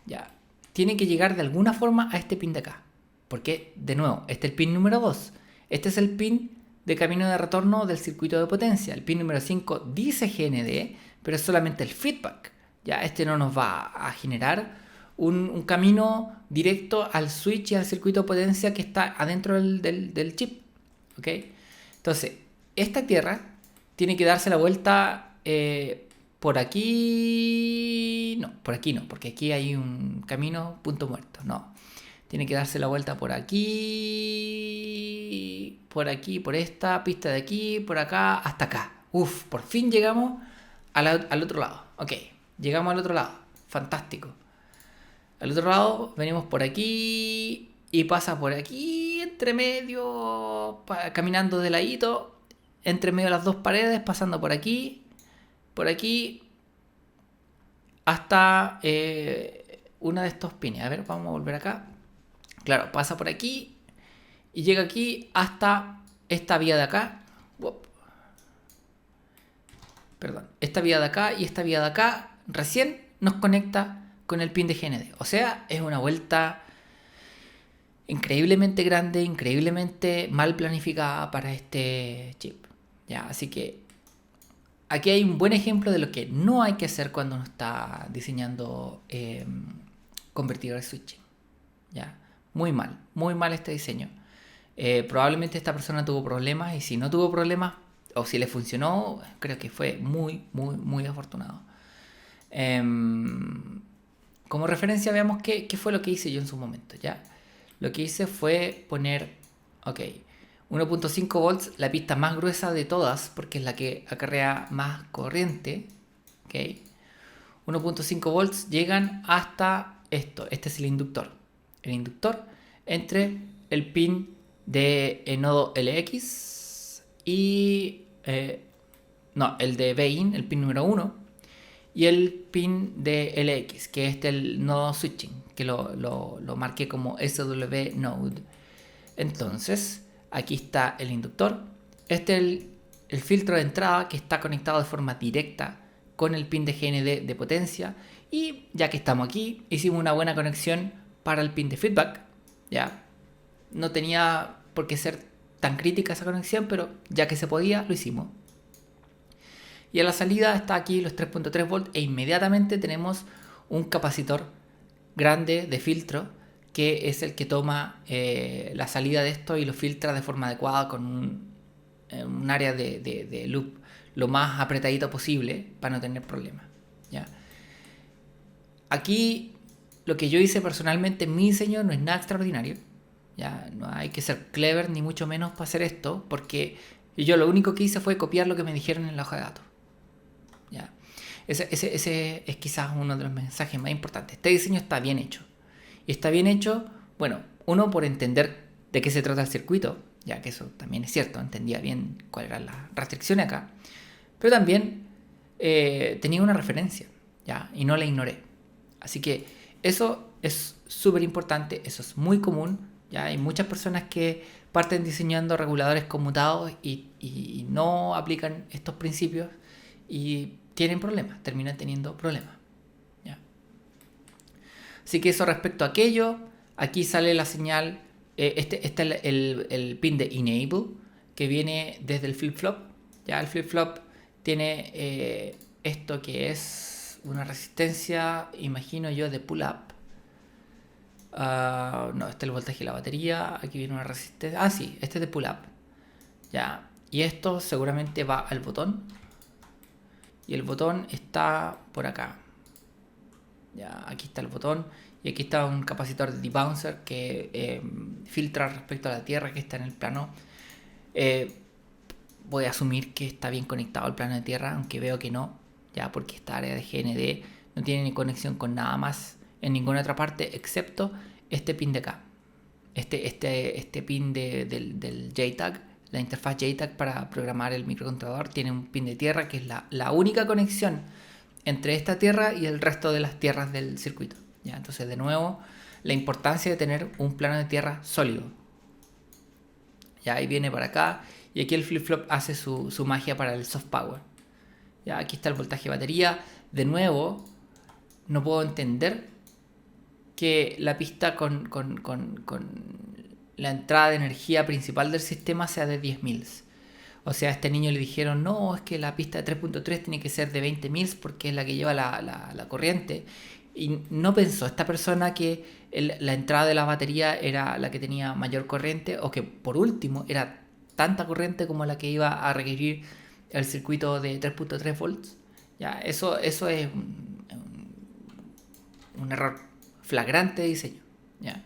ya tiene que llegar de alguna forma a este pin de acá, porque, de nuevo, este es el pin número 2. Este es el pin de camino de retorno del circuito de potencia. El pin número 5 dice GND, pero es solamente el feedback. Ya, este no nos va a generar un camino directo al switch y al circuito de potencia que está adentro del chip, ¿ok? Entonces, esta tierra tiene que darse la vuelta por aquí. No, por aquí no, porque aquí hay un camino punto muerto. No, tiene que darse la vuelta por aquí, por esta pista de aquí, por acá, hasta acá. Uf, por fin llegamos al otro lado. Ok, llegamos al otro lado. Fantástico. Al otro lado venimos por aquí y pasa por aquí, entre medio, caminando de ladito, entre medio de las dos paredes, pasando por aquí, hasta uno de estos pines. A ver, vamos a volver acá. Claro, pasa por aquí y llega aquí hasta esta vía de acá. Perdón, esta vía de acá y esta vía de acá recién nos conecta con el pin de GND. O sea, es una vuelta increíblemente grande, increíblemente mal planificada para este chip. Ya, así que aquí hay un buen ejemplo de lo que no hay que hacer cuando uno está diseñando convertidores switching. Ya, muy mal este diseño. Probablemente esta persona tuvo problemas y si no tuvo problemas o si le funcionó, creo que fue muy afortunado. Como referencia veamos qué fue lo que hice yo en su momento, ¿ya? Lo que hice fue poner, 1.5 volts, la pista más gruesa de todas, porque es la que acarrea más corriente, ¿ok? 1.5 volts llegan hasta esto, este es el inductor. El inductor entre el pin de nodo LX y... el de Vin, el pin número 1, y el pin de LX, que es el nodo switching, que lo marqué como SW node. Entonces, aquí está el inductor. Este es el filtro de entrada que está conectado de forma directa con el pin de GND de potencia. Y ya que estamos aquí, hicimos una buena conexión para el pin de feedback. Ya, no tenía por qué ser tan crítica esa conexión, pero ya que se podía, lo hicimos. Y a la salida está aquí los 3.3 volts e inmediatamente tenemos un capacitor grande de filtro que es el que toma la salida de esto y lo filtra de forma adecuada con un área de loop lo más apretadito posible para no tener problemas. ¿Ya? Aquí lo que yo hice personalmente en mi diseño no es nada extraordinario. Ya no hay que ser clever ni mucho menos para hacer esto, porque yo lo único que hice fue copiar lo que me dijeron en la hoja de datos. ¿Ya? Ese es quizás uno de los mensajes más importantes. Este diseño está bien hecho. Y está bien hecho, bueno, uno por entender de qué se trata el circuito, ya que eso también es cierto, entendía bien cuáles eran las restricciones acá, pero también tenía una referencia, ¿ya? Y no la ignoré. Así que eso es súper importante, eso es muy común, ¿ya? Hay muchas personas que parten diseñando reguladores conmutados y no aplican estos principios y tienen problemas, terminan teniendo problemas. ¿Ya? Así que eso respecto a aquello, aquí sale la señal, este es el pin de enable que viene desde el flip-flop. Ya el flip-flop tiene esto que es una resistencia, imagino yo, de pull-up. No, este es el voltaje de la batería, aquí viene una resistencia. Ah, sí, este es de pull-up. Ya, y esto seguramente va al botón. Y el botón está por acá. Ya, aquí está el botón. Y aquí está un capacitor de debouncer que filtra respecto a la tierra que está en el plano. Voy a asumir que está bien conectado al plano de tierra, aunque veo que no. Ya, porque esta área de GND no tiene ni conexión con nada más en ninguna otra parte excepto este pin de acá. Este pin del JTAG. La interfaz JTAG para programar el microcontrolador tiene un pin de tierra que es la única conexión entre esta tierra y el resto de las tierras del circuito. ¿Ya? Entonces, de nuevo, la importancia de tener un plano de tierra sólido. Ya ahí viene para acá y aquí el flip-flop hace su magia para el soft power. Ya aquí está el voltaje de batería. De nuevo, no puedo entender que la pista con la entrada de energía principal del sistema sea de 10 mils. O sea, a este niño le dijeron, no, es que la pista de 3.3 tiene que ser de 20 mils porque es la que lleva la corriente. Y no pensó esta persona que la entrada de la batería era la que tenía mayor corriente o que por último era tanta corriente como la que iba a requerir el circuito de 3.3 volts. Ya, eso es un error flagrante de diseño. ¿Ya?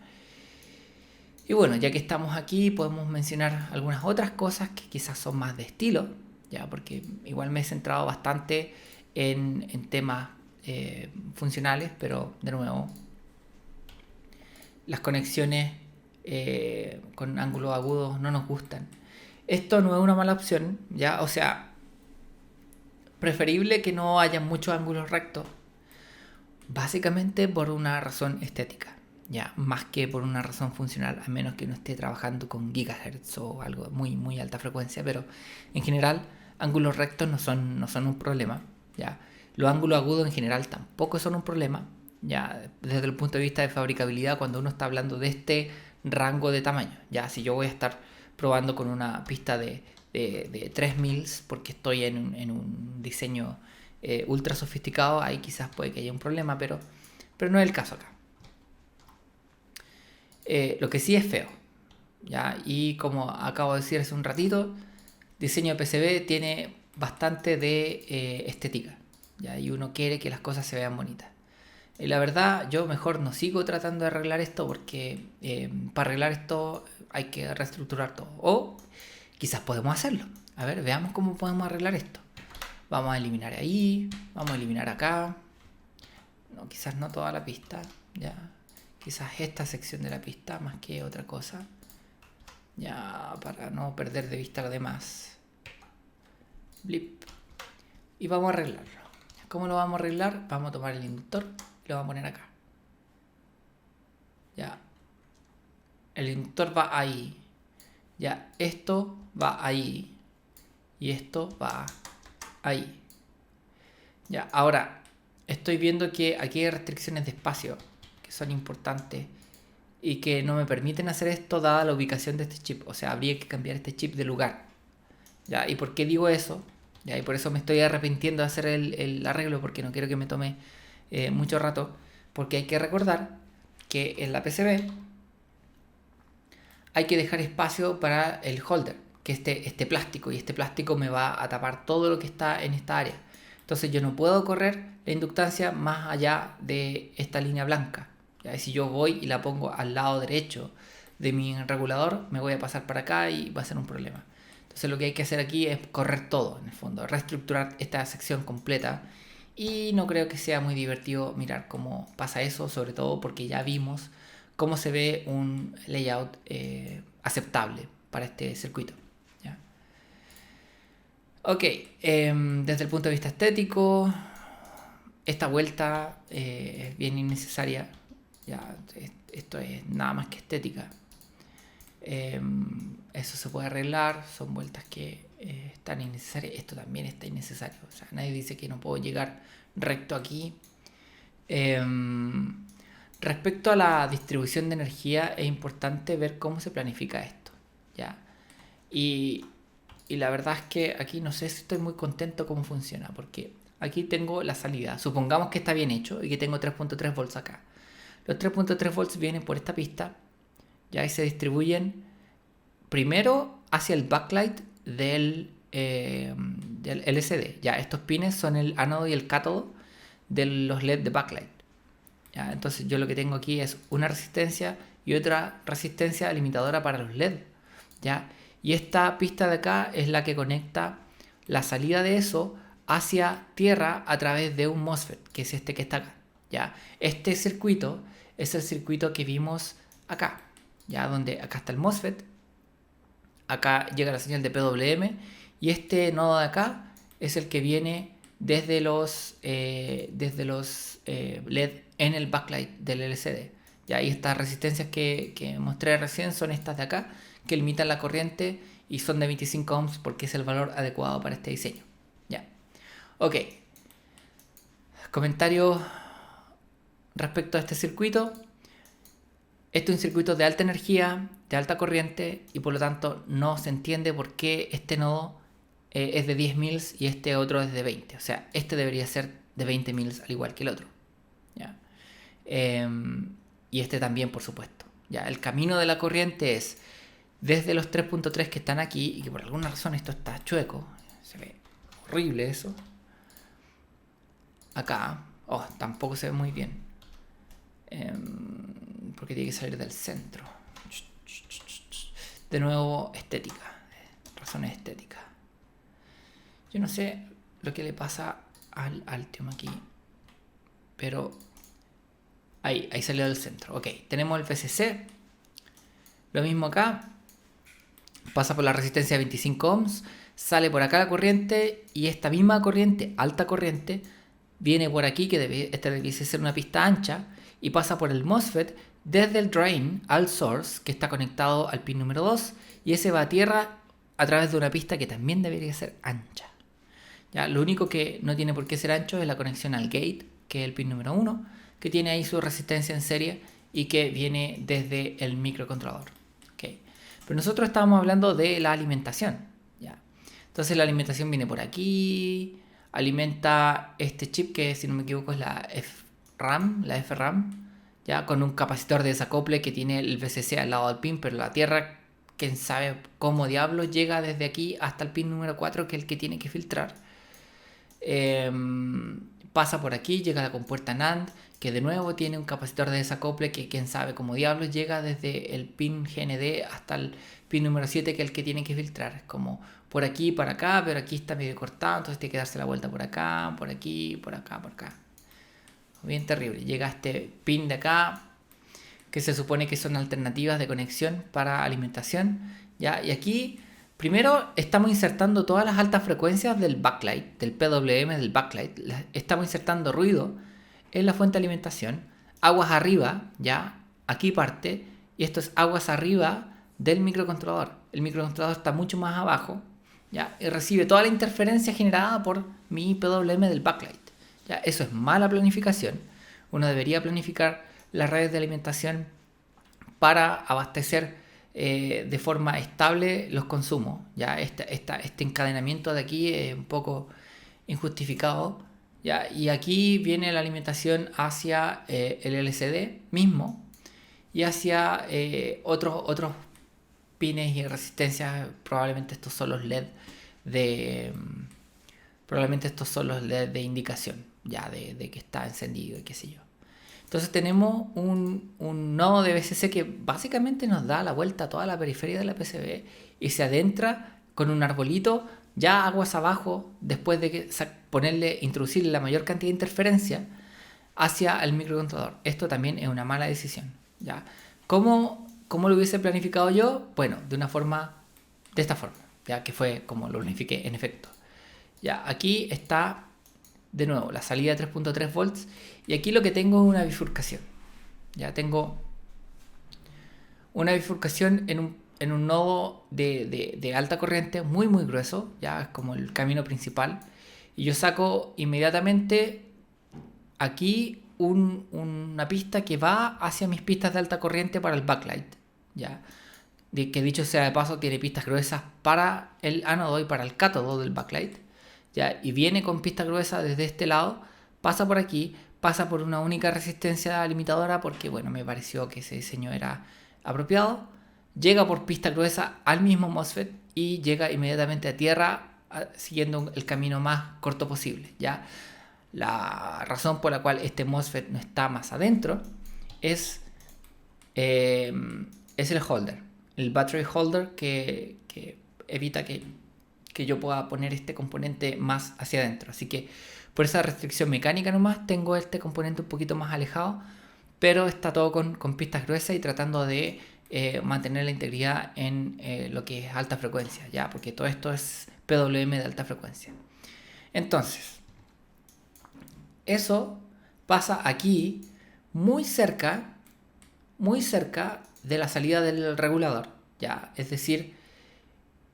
Y bueno, ya que estamos aquí, podemos mencionar algunas otras cosas que quizás son más de estilo, ¿ya? Porque igual me he centrado bastante en temas funcionales, pero de nuevo, las conexiones con ángulos agudos no nos gustan. Esto no es una mala opción, ¿ya? O sea, preferible que no haya muchos ángulos rectos, básicamente por una razón estética, ya, más que por una razón funcional, a menos que uno esté trabajando con gigahertz o algo muy, muy alta frecuencia, pero en general ángulos rectos no son un problema, ya. Los ángulos agudos en general tampoco son un problema, ya, desde el punto de vista de fabricabilidad, cuando uno está hablando de este rango de tamaño, ya, si yo voy a estar probando con una pista de 3 mils porque estoy en un diseño ultra sofisticado, ahí quizás puede que haya un problema, pero no es el caso acá. Lo que sí es feo, ¿ya? Y como acabo de decir hace un ratito, diseño de PCB tiene bastante de estética, ¿ya? Y uno quiere que las cosas se vean bonitas. Y la verdad, yo mejor no sigo tratando de arreglar esto porque para arreglar esto hay que reestructurar todo. O quizás podemos hacerlo. A ver, veamos cómo podemos arreglar esto. Vamos a eliminar ahí, vamos a eliminar acá. No, quizás no toda la pista, ya. Quizás esta sección de la pista más que otra cosa. Ya, para no perder de vista lo demás. Blip. Y vamos a arreglarlo. ¿Cómo lo vamos a arreglar? Vamos a tomar el inductor y lo vamos a poner acá. Ya. El inductor va ahí. Ya, esto va ahí. Y esto va ahí. Ya, ahora estoy viendo que aquí hay restricciones de espacio que son importantes y que no me permiten hacer esto dada la ubicación de este chip. O sea, habría que cambiar este chip de lugar. ¿Ya? ¿Y por qué digo eso? ¿Ya? Y por eso me estoy arrepintiendo de hacer el arreglo, porque no quiero que me tome mucho rato. Porque hay que recordar que en la PCB hay que dejar espacio para el holder, que este plástico, y este plástico me va a tapar todo lo que está en esta área. Entonces yo no puedo correr la inductancia más allá de esta línea blanca. ¿Ya? Si yo voy y la pongo al lado derecho de mi regulador, me voy a pasar para acá y va a ser un problema. Entonces lo que hay que hacer aquí es correr todo, en el fondo, reestructurar esta sección completa. Y no creo que sea muy divertido mirar cómo pasa eso, sobre todo porque ya vimos cómo se ve un layout aceptable para este circuito. ¿Ya? Ok, desde el punto de vista estético, esta vuelta es bien innecesaria. Ya, esto es nada más que estética. Eso se puede arreglar, son vueltas que están innecesarias. Esto también está innecesario. O sea, nadie dice que no puedo llegar recto aquí. Respecto a la distribución de energía, es importante ver cómo se planifica esto. ¿Ya? Y la verdad es que aquí no sé si estoy muy contento cómo funciona, porque aquí tengo la salida. Supongamos que está bien hecho y que tengo 3.3 volts acá. Los 3.3 volts vienen por esta pista, ya, y se distribuyen primero hacia el backlight del LCD. Ya, estos pines son el ánodo y el cátodo de los LED de backlight. ¿Ya? Entonces yo lo que tengo aquí es una resistencia y otra resistencia limitadora para los LED. ¿Ya? Y esta pista de acá es la que conecta la salida de eso hacia tierra a través de un MOSFET, que es este que está acá. ¿Ya? Este circuito es el circuito que vimos acá, ¿ya? Donde acá está el MOSFET, acá llega la señal de PWM y este nodo de acá es el que viene desde los LED en el backlight del LCD. ¿Ya? Y estas resistencias que mostré recién son estas de acá, que limitan la corriente y son de 25 ohms porque es el valor adecuado para este diseño. ¿Ya? Ok. Comentario respecto a este circuito. Este es un circuito de alta energía, de alta corriente, y por lo tanto no se entiende por qué este nodo es de 10 mils y este otro es de 20. O sea, este debería ser de 20 mils al igual que el otro. ¿Ya? Y este también, por supuesto. ¿Ya? El camino de la corriente es desde los 3.3 que están aquí, y que por alguna razón esto está chueco, se ve horrible eso. Acá, oh, tampoco se ve muy bien. Porque tiene que salir del centro. De nuevo, estética. Razones estéticas. Yo no sé lo que le pasa al Altium aquí. Pero ahí salió del centro. Ok, tenemos el VCC. Lo mismo acá. Pasa por la resistencia de 25 ohms. Sale por acá la corriente. Y esta misma corriente, alta corriente, viene por aquí, que esta debiese ser una pista ancha. Y pasa por el MOSFET desde el drain al source, que está conectado al pin número 2. Y ese va a tierra a través de una pista que también debería ser ancha. ¿Ya? Lo único que no tiene por qué ser ancho es la conexión al gate, que es el pin número 1, que tiene ahí su resistencia en serie y que viene desde el microcontrolador. ¿Okay? Pero nosotros estábamos hablando de la alimentación. ¿Ya? Entonces la alimentación viene por aquí, alimenta este chip que, si no me equivoco, es la FRAM, ¿ya? Con un capacitor de desacople que tiene el VCC al lado del pin, pero la tierra, quién sabe cómo diablos llega desde aquí hasta el pin número 4, que es el que tiene que filtrar. Pasa por aquí, llega a la compuerta NAND, que de nuevo tiene un capacitor de desacople que quién sabe cómo diablos llega desde el pin GND hasta el pin número 7, que es el que tiene que filtrar. Es como por aquí, para acá, pero aquí está medio cortado, entonces tiene que darse la vuelta por acá, por aquí, por acá, por acá. Bien terrible. Llega este pin de acá, que se supone que son alternativas de conexión para alimentación, ¿ya? Y aquí primero estamos insertando todas las altas frecuencias del backlight, del PWM del backlight. Estamos insertando ruido en la fuente de alimentación. Aguas arriba, ¿ya? Aquí parte. Y esto es aguas arriba del microcontrolador. El microcontrolador está mucho más abajo, ¿ya? Y recibe toda la interferencia generada por mi PWM del backlight, ¿ya? Eso es mala planificación. Uno debería planificar las redes de alimentación para abastecer de forma estable los consumos. ¿Ya? Este encadenamiento de aquí es un poco injustificado, ¿ya? Y aquí viene la alimentación hacia el LCD mismo y hacia otros pines y resistencias. Probablemente estos son los LED de indicación, ya de que está encendido y qué sé yo. Entonces tenemos un nodo de VCC que básicamente nos da la vuelta a toda la periferia de la PCB y se adentra con un arbolito ya aguas abajo, después de que introducirle la mayor cantidad de interferencia hacia el microcontrolador. Esto también es una mala decisión, ¿ya? ¿Cómo lo hubiese planificado yo? Bueno, de esta forma, ya, que fue como lo planifiqué en efecto. Ya, aquí está de nuevo la salida de 3.3 volts y aquí lo que tengo es una bifurcación. Ya tengo una bifurcación en un nodo de alta corriente muy grueso, ya es como el camino principal, y yo saco inmediatamente aquí una pista que va hacia mis pistas de alta corriente para el backlight, ya, que dicho sea de paso tiene pistas gruesas para el ánodo y para el cátodo del backlight, ya, y viene con pista gruesa desde este lado, pasa por aquí, pasa por una única resistencia limitadora porque bueno, me pareció que ese diseño era apropiado, llega por pista gruesa al mismo MOSFET y llega inmediatamente a tierra siguiendo el camino más corto posible, ¿ya? La razón por la cual este MOSFET no está más adentro es el holder, el battery holder que evita que yo pueda poner este componente más hacia adentro. Así que por esa restricción mecánica nomás tengo este componente un poquito más alejado, pero está todo con pistas gruesas y tratando de mantener la integridad en lo que es alta frecuencia, ¿ya? Porque todo esto es PWM de alta frecuencia. Entonces, eso pasa aquí muy cerca de la salida del regulador, ¿ya? Es decir,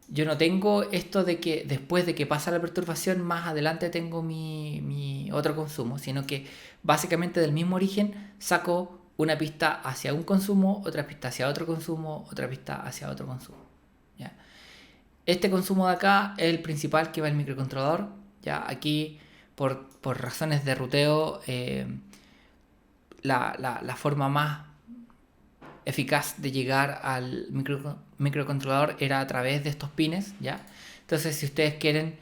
yo no tengo esto de que después de que pasa la perturbación más adelante tengo mi otro consumo, sino que básicamente del mismo origen saco una pista hacia un consumo, otra pista hacia otro consumo, otra pista hacia otro consumo, ¿ya? Este consumo de acá es el principal que va al microcontrolador, ¿ya? Aquí por razones de ruteo la forma más eficaz de llegar al microcontrolador era a través de estos pines, ¿ya? Entonces si ustedes quieren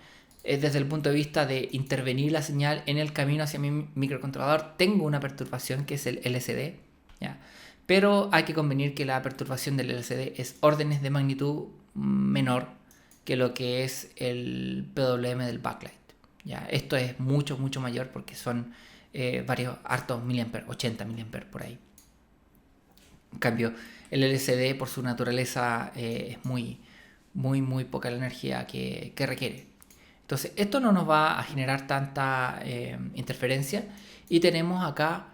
desde el punto de vista de intervenir la señal en el camino hacia mi microcontrolador, tengo una perturbación que es el LCD, ¿ya? Pero hay que convenir que la perturbación del LCD es órdenes de magnitud menor que lo que es el PWM del backlight, ¿ya? Esto es mucho mayor porque son varios hartos miliamperes, 80 miliamperes por ahí. En cambio, el LCD por su naturaleza es muy poca la energía que requiere. Entonces, esto no nos va a generar tanta interferencia y tenemos acá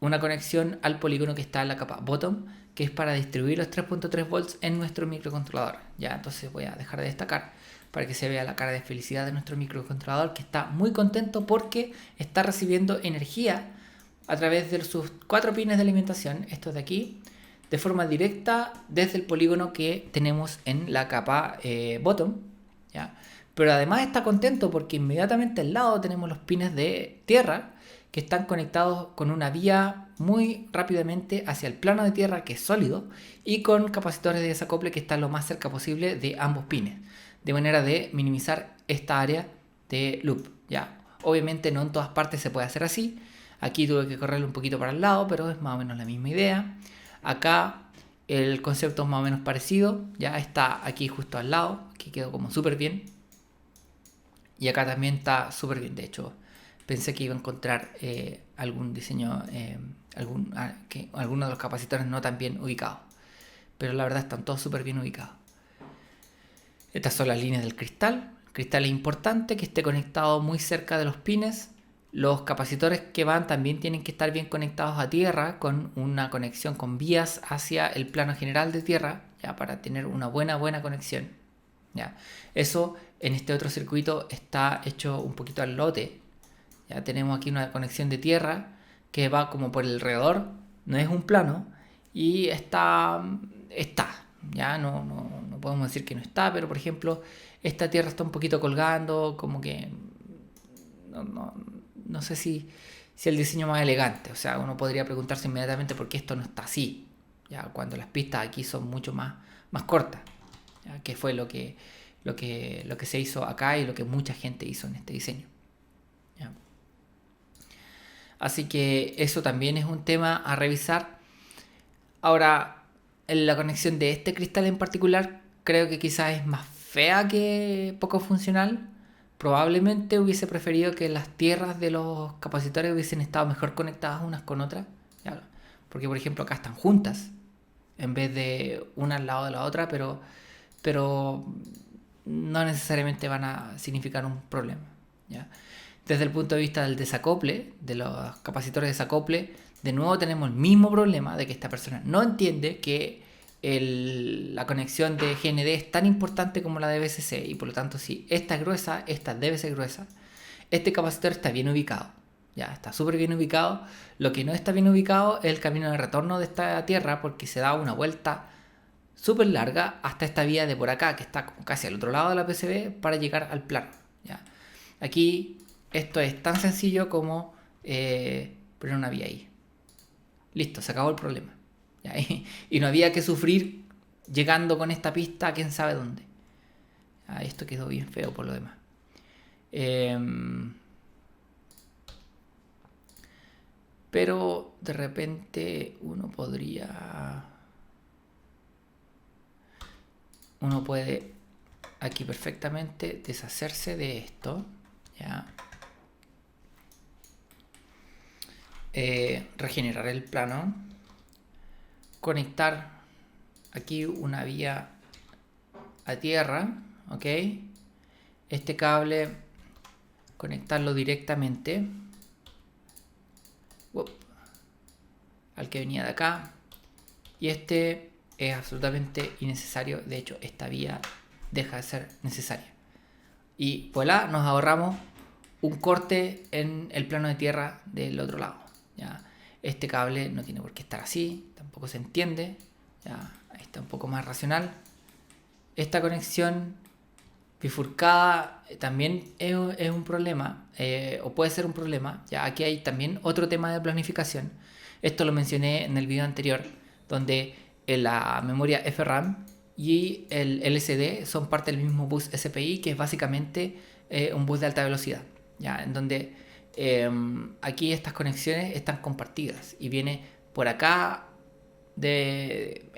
una conexión al polígono que está en la capa bottom, que es para distribuir los 3.3 volts en nuestro microcontrolador. Ya, entonces voy a dejar de destacar para que se vea la cara de felicidad de nuestro microcontrolador, que está muy contento porque está recibiendo energía a través de sus 4 pines de alimentación, estos de aquí, de forma directa desde el polígono que tenemos en la capa bottom, ¿ya? Pero además está contento porque inmediatamente al lado tenemos los pines de tierra que están conectados con una vía muy rápidamente hacia el plano de tierra, que es sólido, y con capacitores de desacople que están lo más cerca posible de ambos pines, de manera de minimizar esta área de loop, ¿ya? Obviamente no en todas partes se puede hacer así. Aquí tuve que correrlo un poquito para el lado, pero es más o menos la misma idea. Acá el concepto es más o menos parecido, ya está aquí justo al lado, aquí quedó como súper bien. Y acá también está súper bien, de hecho pensé que iba a encontrar algún diseño, alguno de los capacitores no tan bien ubicados, pero la verdad están todos súper bien ubicados. Estas son las líneas del cristal. El cristal es importante que esté conectado muy cerca de los pines. Los capacitores que van también tienen que estar bien conectados a tierra, con una conexión con vías hacia el plano general de tierra, ya, para tener una buena conexión, ya. Eso en este otro circuito está hecho un poquito al lote. Ya tenemos aquí una conexión de tierra que va como por alrededor, no es un plano, y está, ya no podemos decir que no está, pero por ejemplo esta tierra está un poquito colgando, como que no sé si el diseño más elegante. O sea, uno podría preguntarse inmediatamente por qué esto no está así, ya, cuando las pistas aquí son mucho más cortas, ya, que fue lo que se hizo acá y lo que mucha gente hizo en este diseño, ya. Así que eso también es un tema a revisar. Ahora, en la conexión de este cristal en particular, creo que quizás es más fea que poco funcional. Probablemente hubiese preferido que las tierras de los capacitores hubiesen estado mejor conectadas unas con otras, ¿ya? Porque por ejemplo acá están juntas en vez de una al lado de la otra, pero no necesariamente van a significar un problema, ¿ya? Desde el punto de vista del desacople, de los capacitores de desacople, de nuevo tenemos el mismo problema de que esta persona no entiende que la conexión de GND es tan importante como la de BCC, y por lo tanto si esta es gruesa, esta debe ser gruesa. Este capacitor está bien ubicado, ya está súper bien ubicado. Lo que no está bien ubicado es el camino de retorno de esta tierra, porque se da una vuelta súper larga hasta esta vía de por acá, que está casi al otro lado de la PCB, para llegar al plano, ¿ya? Aquí esto es tan sencillo como poner una vía ahí. Listo, se acabó el problema, ¿ya? Y no había que sufrir llegando con esta pista a quién sabe dónde. Esto quedó bien feo por lo demás. Pero de repente uno puede aquí perfectamente deshacerse de esto, ¿ya? Regenerar el plano, conectar aquí una vía a tierra, ¿ok? Este cable conectarlo directamente al que venía de acá, y este es absolutamente innecesario. De hecho, esta vía deja de ser necesaria y voilà, nos ahorramos un corte en el plano de tierra del otro lado, ¿ya? Este cable no tiene por qué estar así, tampoco se entiende, ¿ya? Ahí está un poco más racional. Esta conexión bifurcada también es un problema, o puede ser un problema, ¿ya? Aquí hay también otro tema de planificación. Esto lo mencioné en el video anterior, donde en la memoria FRAM y el LCD son parte del mismo bus SPI, que es básicamente un bus de alta velocidad, ¿ya? En donde aquí estas conexiones están compartidas y viene por acá desde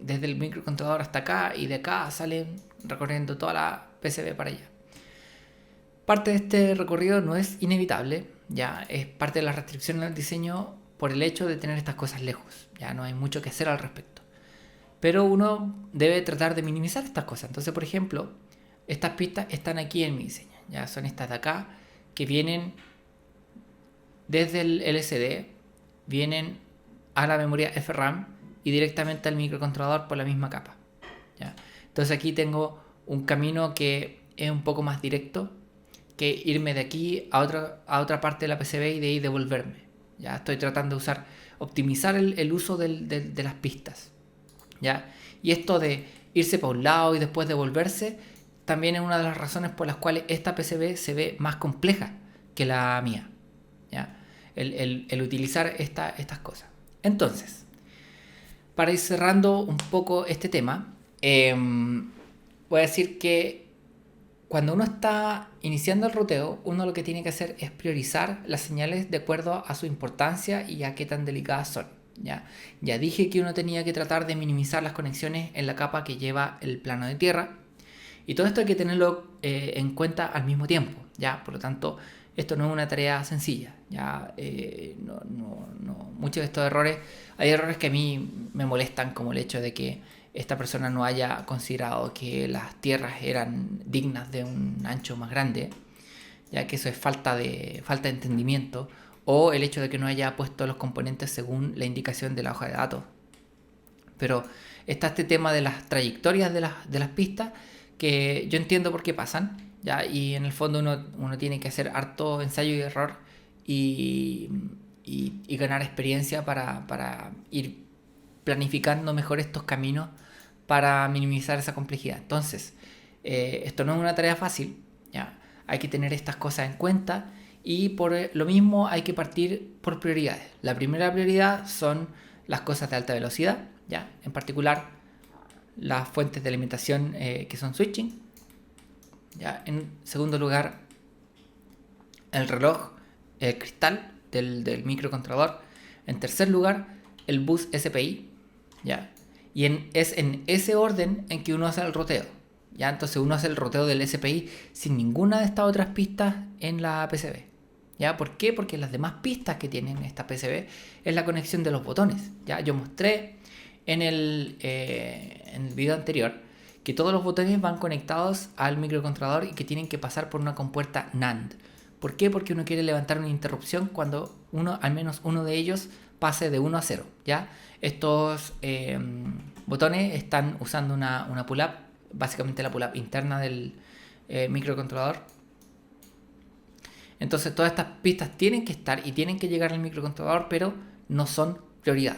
el microcontrolador hasta acá, y de acá salen recorriendo toda la PCB para allá. Parte de este recorrido no es inevitable, ya es parte de las restricciones del diseño por el hecho de tener estas cosas lejos, ya no hay mucho que hacer al respecto. Pero uno debe tratar de minimizar estas cosas. Entonces, por ejemplo, estas pistas están aquí en mi diseño, ya son estas de acá que vienen desde el LCD, vienen a la memoria FRAM y directamente al microcontrolador por la misma capa, ¿ya? Entonces aquí tengo un camino que es un poco más directo que irme de aquí a otra parte de la PCB y de ahí devolverme. Ya estoy tratando de optimizar el uso de las pistas, ¿ya? Y esto de irse para un lado y después devolverse también es una de las razones por las cuales esta PCB se ve más compleja que la mía, ¿ya? El utilizar estas cosas. Entonces, para ir cerrando un poco este tema, voy a decir que cuando uno está iniciando el ruteo, uno lo que tiene que hacer es priorizar las señales de acuerdo a su importancia y a qué tan delicadas son. Ya dije que uno tenía que tratar de minimizar las conexiones en la capa que lleva el plano de tierra, y todo esto hay que tenerlo en cuenta al mismo tiempo, ¿ya? Por lo tanto, esto no es una tarea sencilla, ¿ya? Muchos de estos errores, hay errores que a mí me molestan, como el hecho de que esta persona no haya considerado que las tierras eran dignas de un ancho más grande, ya que eso es falta de entendimiento, o el hecho de que no haya puesto los componentes según la indicación de la hoja de datos. Pero está este tema de las trayectorias de las pistas, que yo entiendo por qué pasan, ¿ya? Y en el fondo uno tiene que hacer harto ensayo y error y ganar experiencia para ir planificando mejor estos caminos para minimizar esa complejidad. Entonces, esto no es una tarea fácil, ¿ya? Hay que tener estas cosas en cuenta, y por lo mismo hay que partir por prioridades. La primera prioridad son las cosas de alta velocidad, ¿ya? En particular las fuentes de alimentación que son switching, ¿ya? En segundo lugar, el reloj, el cristal del microcontrolador. En tercer lugar, el bus SPI, ¿ya? Y es en ese orden en que uno hace el roteo, ¿ya? Entonces uno hace el roteo del SPI sin ninguna de estas otras pistas en la PCB, ¿ya? ¿Por qué? Porque las demás pistas que tienen esta PCB es la conexión de los botones, ¿ya? Yo mostré en el video anterior que todos los botones van conectados al microcontrolador y que tienen que pasar por una compuerta NAND. ¿Por qué? Porque uno quiere levantar una interrupción cuando al menos uno de ellos pase de 1 a 0, ¿ya? Estos botones están usando una pull-up, básicamente la pull-up interna del microcontrolador. Entonces todas estas pistas tienen que estar y tienen que llegar al microcontrolador, pero no son prioridad.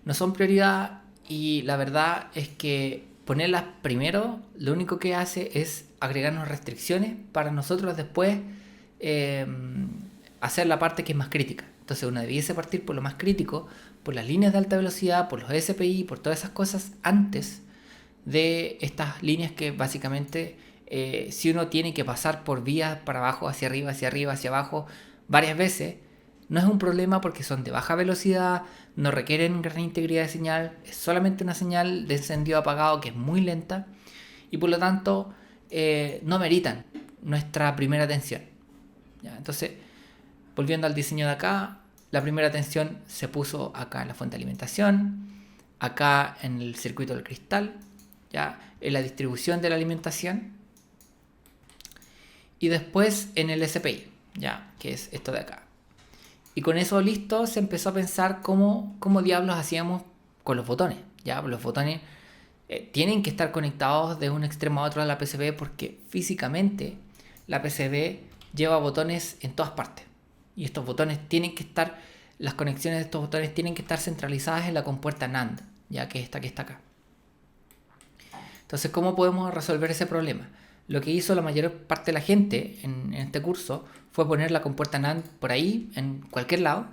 No son prioridad, y la verdad es que ponerlas primero lo único que hace es agregarnos restricciones para nosotros después hacer la parte que es más crítica. Entonces uno debiese partir por lo más crítico, por las líneas de alta velocidad, por los SPI, por todas esas cosas antes de estas líneas que básicamente si uno tiene que pasar por vías para abajo, hacia arriba, hacia abajo varias veces, no es un problema porque son de baja velocidad, no requieren gran integridad de señal, es solamente una señal de encendido apagado que es muy lenta, y por lo tanto no meritan nuestra primera atención, ¿ya? Entonces, volviendo al diseño de acá, la primera atención se puso acá en la fuente de alimentación, acá en el circuito del cristal, ¿ya? En la distribución de la alimentación, y después en el SPI, ¿ya? Que es esto de acá. Y con eso listo, se empezó a pensar cómo diablos hacíamos con los botones, ¿ya? Los botones tienen que estar conectados de un extremo a otro de la PCB, porque físicamente la PCB lleva botones en todas partes. Y estos botones tienen que estar, las conexiones de estos botones tienen que estar centralizadas en la compuerta NAND, ya que esta que está acá. Entonces, ¿cómo podemos resolver ese problema? Lo que hizo la mayor parte de la gente en este curso fue poner la compuerta NAND por ahí, en cualquier lado,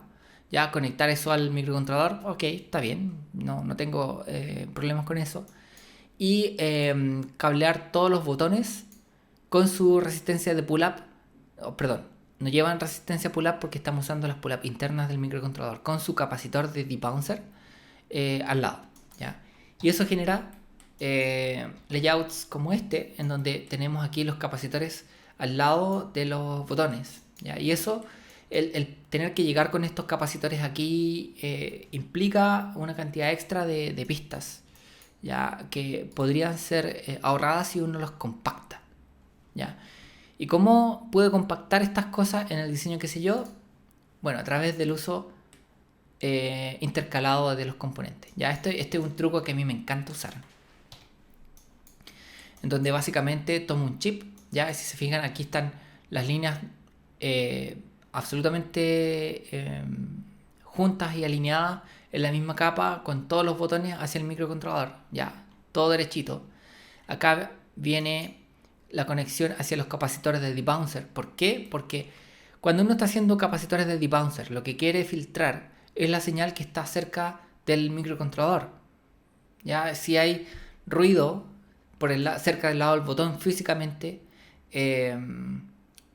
ya conectar eso al microcontrolador. Ok, está bien, no tengo problemas con eso. y cablear todos los botones con su resistencia de pull-up. Oh, perdón, no llevan resistencia pull-up porque estamos usando las pull-up internas del microcontrolador, con su capacitor de debouncer al lado, ¿ya? Y eso genera layouts como este, en donde tenemos aquí los capacitores al lado de los botones, ¿ya? Y eso, el tener que llegar con estos capacitores aquí implica una cantidad extra de pistas, ¿ya? Que podrían ser ahorradas si uno los compacta, ¿ya? ¿Y cómo puedo compactar estas cosas en el diseño que sé yo? Bueno, a través del uso intercalado de los componentes. Ya, este es un truco que a mí me encanta usar, en donde básicamente tomo un chip, ya, si se fijan aquí están las líneas absolutamente juntas y alineadas en la misma capa con todos los botones hacia el microcontrolador, ya, todo derechito. Acá viene la conexión hacia los capacitores de debouncer. ¿Por qué? Porque cuando uno está haciendo capacitores de debouncer, lo que quiere filtrar es la señal que está cerca del microcontrolador. Ya, si hay ruido cerca del lado del botón físicamente,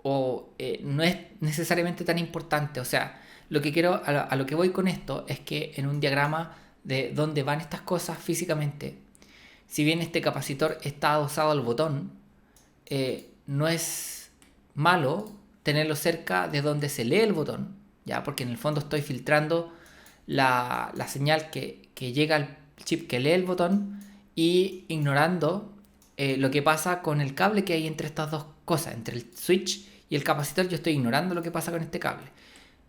no es necesariamente tan importante. O sea, lo que quiero, a lo que voy con esto es que en un diagrama de dónde van estas cosas físicamente, si bien este capacitor está adosado al botón, no es malo tenerlo cerca de donde se lee el botón, ya, porque en el fondo estoy filtrando la señal que llega al chip que lee el botón y ignorando lo que pasa con el cable que hay entre estas dos cosas, entre el switch y el capacitor. Yo estoy ignorando lo que pasa con este cable.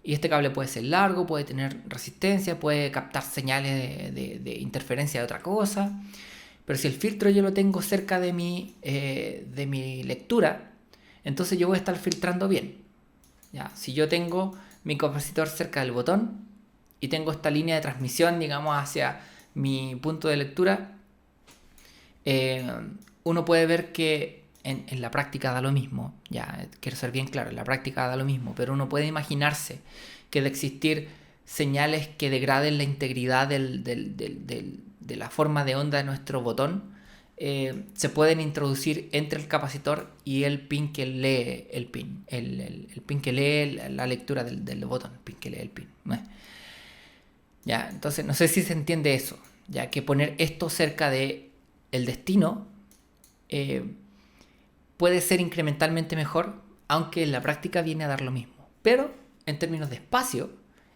Y este cable puede ser largo, puede tener resistencia, puede captar señales de interferencia de otra cosa. Pero si el filtro yo lo tengo cerca de mi lectura, entonces yo voy a estar filtrando bien, ¿ya? Si yo tengo mi capacitor cerca del botón y tengo esta línea de transmisión, digamos, hacia mi punto de lectura, uno puede ver que en la práctica da lo mismo, ya, quiero ser bien claro, en la práctica da lo mismo, pero uno puede imaginarse que de existir señales que degraden la integridad de la forma de onda de nuestro botón, se pueden introducir entre el capacitor y el pin que lee el pin, el pin que lee la lectura del botón, el pin que lee el pin. Ya, entonces no sé si se entiende eso, ya que poner esto cerca de el destino puede ser incrementalmente mejor, aunque en la práctica viene a dar lo mismo. Pero en términos de espacio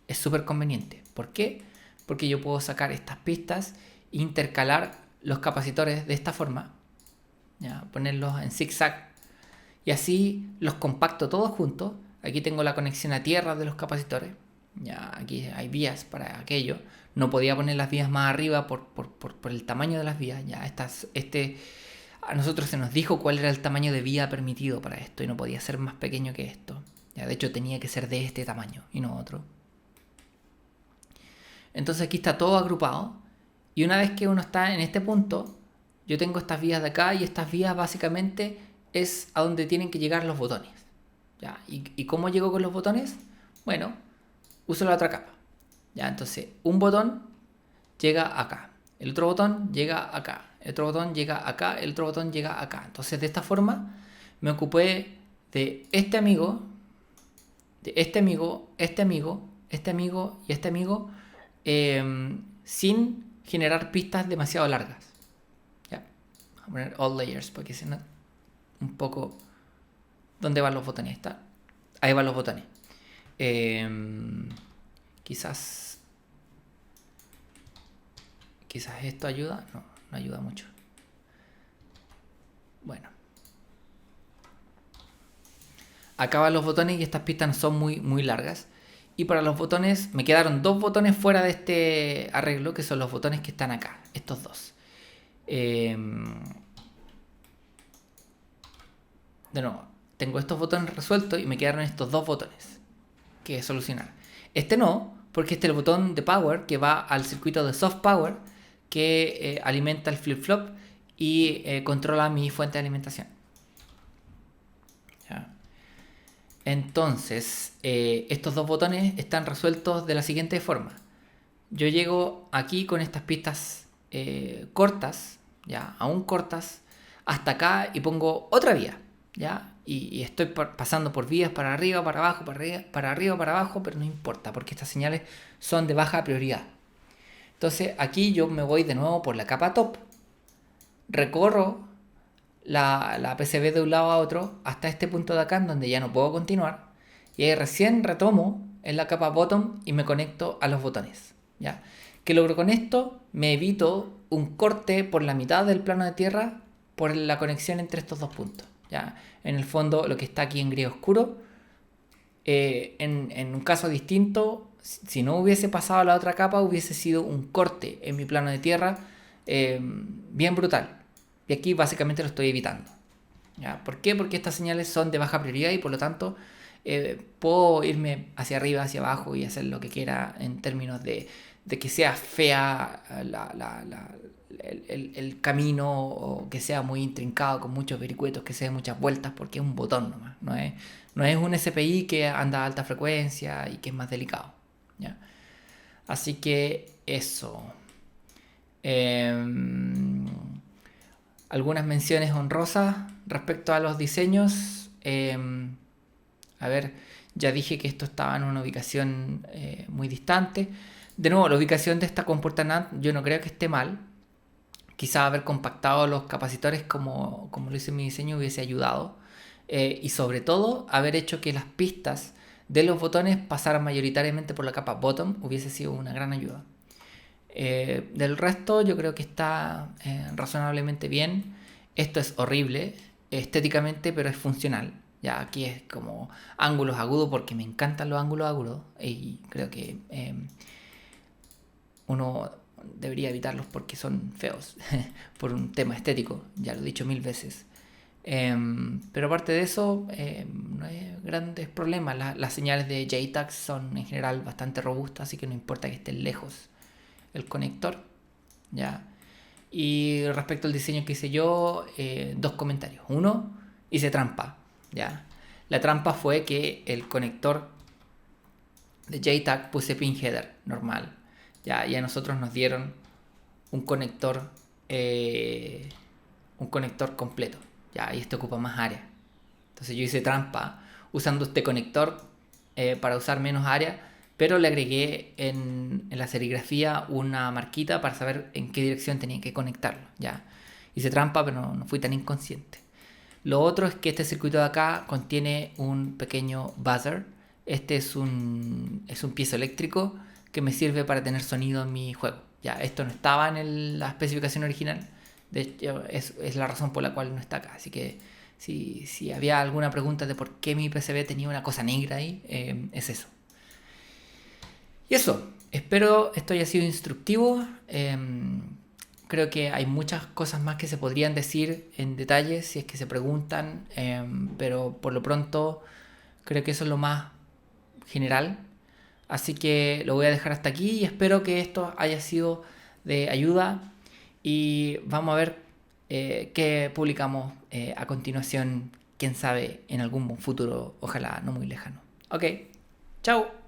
es súper conveniente. ¿Por qué? Porque yo puedo sacar estas pistas e intercalar los capacitores de esta forma, ¿ya? Ponerlos en zigzag y así los compacto todos juntos. Aquí tengo la conexión a tierra de los capacitores, ya, aquí hay vías para aquello. No podía poner las vías más arriba por el tamaño de las vías, ya. A nosotros se nos dijo cuál era el tamaño de vía permitido para esto y no podía ser más pequeño que esto, ya. De hecho tenía que ser de este tamaño y no otro. Entonces aquí está todo agrupado y una vez que uno está en este punto, yo tengo estas vías de acá y estas vías básicamente es a donde tienen que llegar los botones, ¿ya? ¿Y cómo llego con los botones? Bueno, uso la otra capa, ¿ya? Entonces un botón llega acá, el otro botón llega acá, el otro botón llega acá, el otro botón llega acá. Entonces de esta forma me ocupé de este amigo, de este amigo, este amigo, este amigo y este amigo, sin generar pistas demasiado largas, ¿ya? Voy a poner all layers porque si no un poco dónde van los botones. ¿Está? Ahí van los botones. Quizás esto ayuda. No ayuda mucho. Bueno, acá van los botones y estas pistas no son muy largas. Y para los botones me quedaron dos botones fuera de este arreglo, que son los botones que están acá, estos dos. De nuevo, tengo estos botones resueltos y me quedaron estos dos botones que solucionar. Este no, porque este es el botón de power que va al circuito de soft power que alimenta el flip-flop y controla mi fuente de alimentación. ¿Ya? Entonces, estos dos botones están resueltos de la siguiente forma. Yo llego aquí con estas pistas cortas, ya, aún cortas, hasta acá y pongo otra vía, ya, y estoy pasando por vías para arriba, para abajo, para arriba, para abajo, pero no importa, porque estas señales son de baja prioridad. Entonces aquí yo me voy de nuevo por la capa top, recorro la PCB de un lado a otro hasta este punto de acá en donde ya no puedo continuar, y ahí recién retomo en la capa bottom y me conecto a los botones, ¿ya? ¿Qué logro con esto? Me evito un corte por la mitad del plano de tierra por la conexión entre estos dos puntos, ¿ya? En el fondo lo que está aquí en gris oscuro, en un caso distinto, si no hubiese pasado a la otra capa, hubiese sido un corte en mi plano de tierra bien brutal. Y aquí básicamente lo estoy evitando, ¿ya? ¿Por qué? Porque estas señales son de baja prioridad y por lo tanto puedo irme hacia arriba, hacia abajo y hacer lo que quiera en términos de que sea fea el camino, o que sea muy intrincado con muchos vericuetos, que se dé muchas vueltas, porque es un botón nomás, no es un SPI que anda a alta frecuencia y que es más delicado, ¿ya? Así que eso. Algunas menciones honrosas respecto a los diseños. A ver, ya dije que esto estaba en una ubicación muy distante. De nuevo, la ubicación de esta compuerta NAND yo no creo que esté mal. Quizá haber compactado los capacitores como lo hice en mi diseño hubiese ayudado. Y sobre todo, haber hecho que las pistas de los botones pasaran mayoritariamente por la capa bottom hubiese sido una gran ayuda. Del resto yo creo que está razonablemente bien. Esto es horrible estéticamente, pero es funcional. Ya aquí es como ángulos agudos, porque me encantan los ángulos agudos y creo que uno debería evitarlos porque son feos por un tema estético, ya lo he dicho 1000 veces. Pero aparte de eso, no hay grandes problemas. Las señales de JTAG son en general bastante robustas, así que no importa que estén lejos el conector, ¿ya? Y respecto al diseño que hice yo, dos comentarios. Uno, hice trampa, ¿ya? La trampa fue que el conector de JTAG puse pin header normal, ¿ya? Y a nosotros nos dieron un conector completo, ¿ya? Y este ocupa más área. Entonces yo hice trampa usando este conector para usar menos área, pero le agregué en la serigrafía una marquita para saber en qué dirección tenía que conectarlo, ¿ya? Hice trampa, pero no fui tan inconsciente. Lo otro es que este circuito de acá contiene un pequeño buzzer. Este es un piezoeléctrico que me sirve para tener sonido en mi juego, ¿ya? Esto no estaba en la especificación original. De hecho, es la razón por la cual no está acá. Así que si había alguna pregunta de por qué mi PCB tenía una cosa negra ahí, es eso. Y eso, espero esto haya sido instructivo. Creo que hay muchas cosas más que se podrían decir en detalle si es que se preguntan, pero por lo pronto creo que eso es lo más general. Así que lo voy a dejar hasta aquí y espero que esto haya sido de ayuda. Y vamos a ver qué publicamos a continuación, quién sabe, en algún futuro, ojalá no muy lejano. Ok, chao.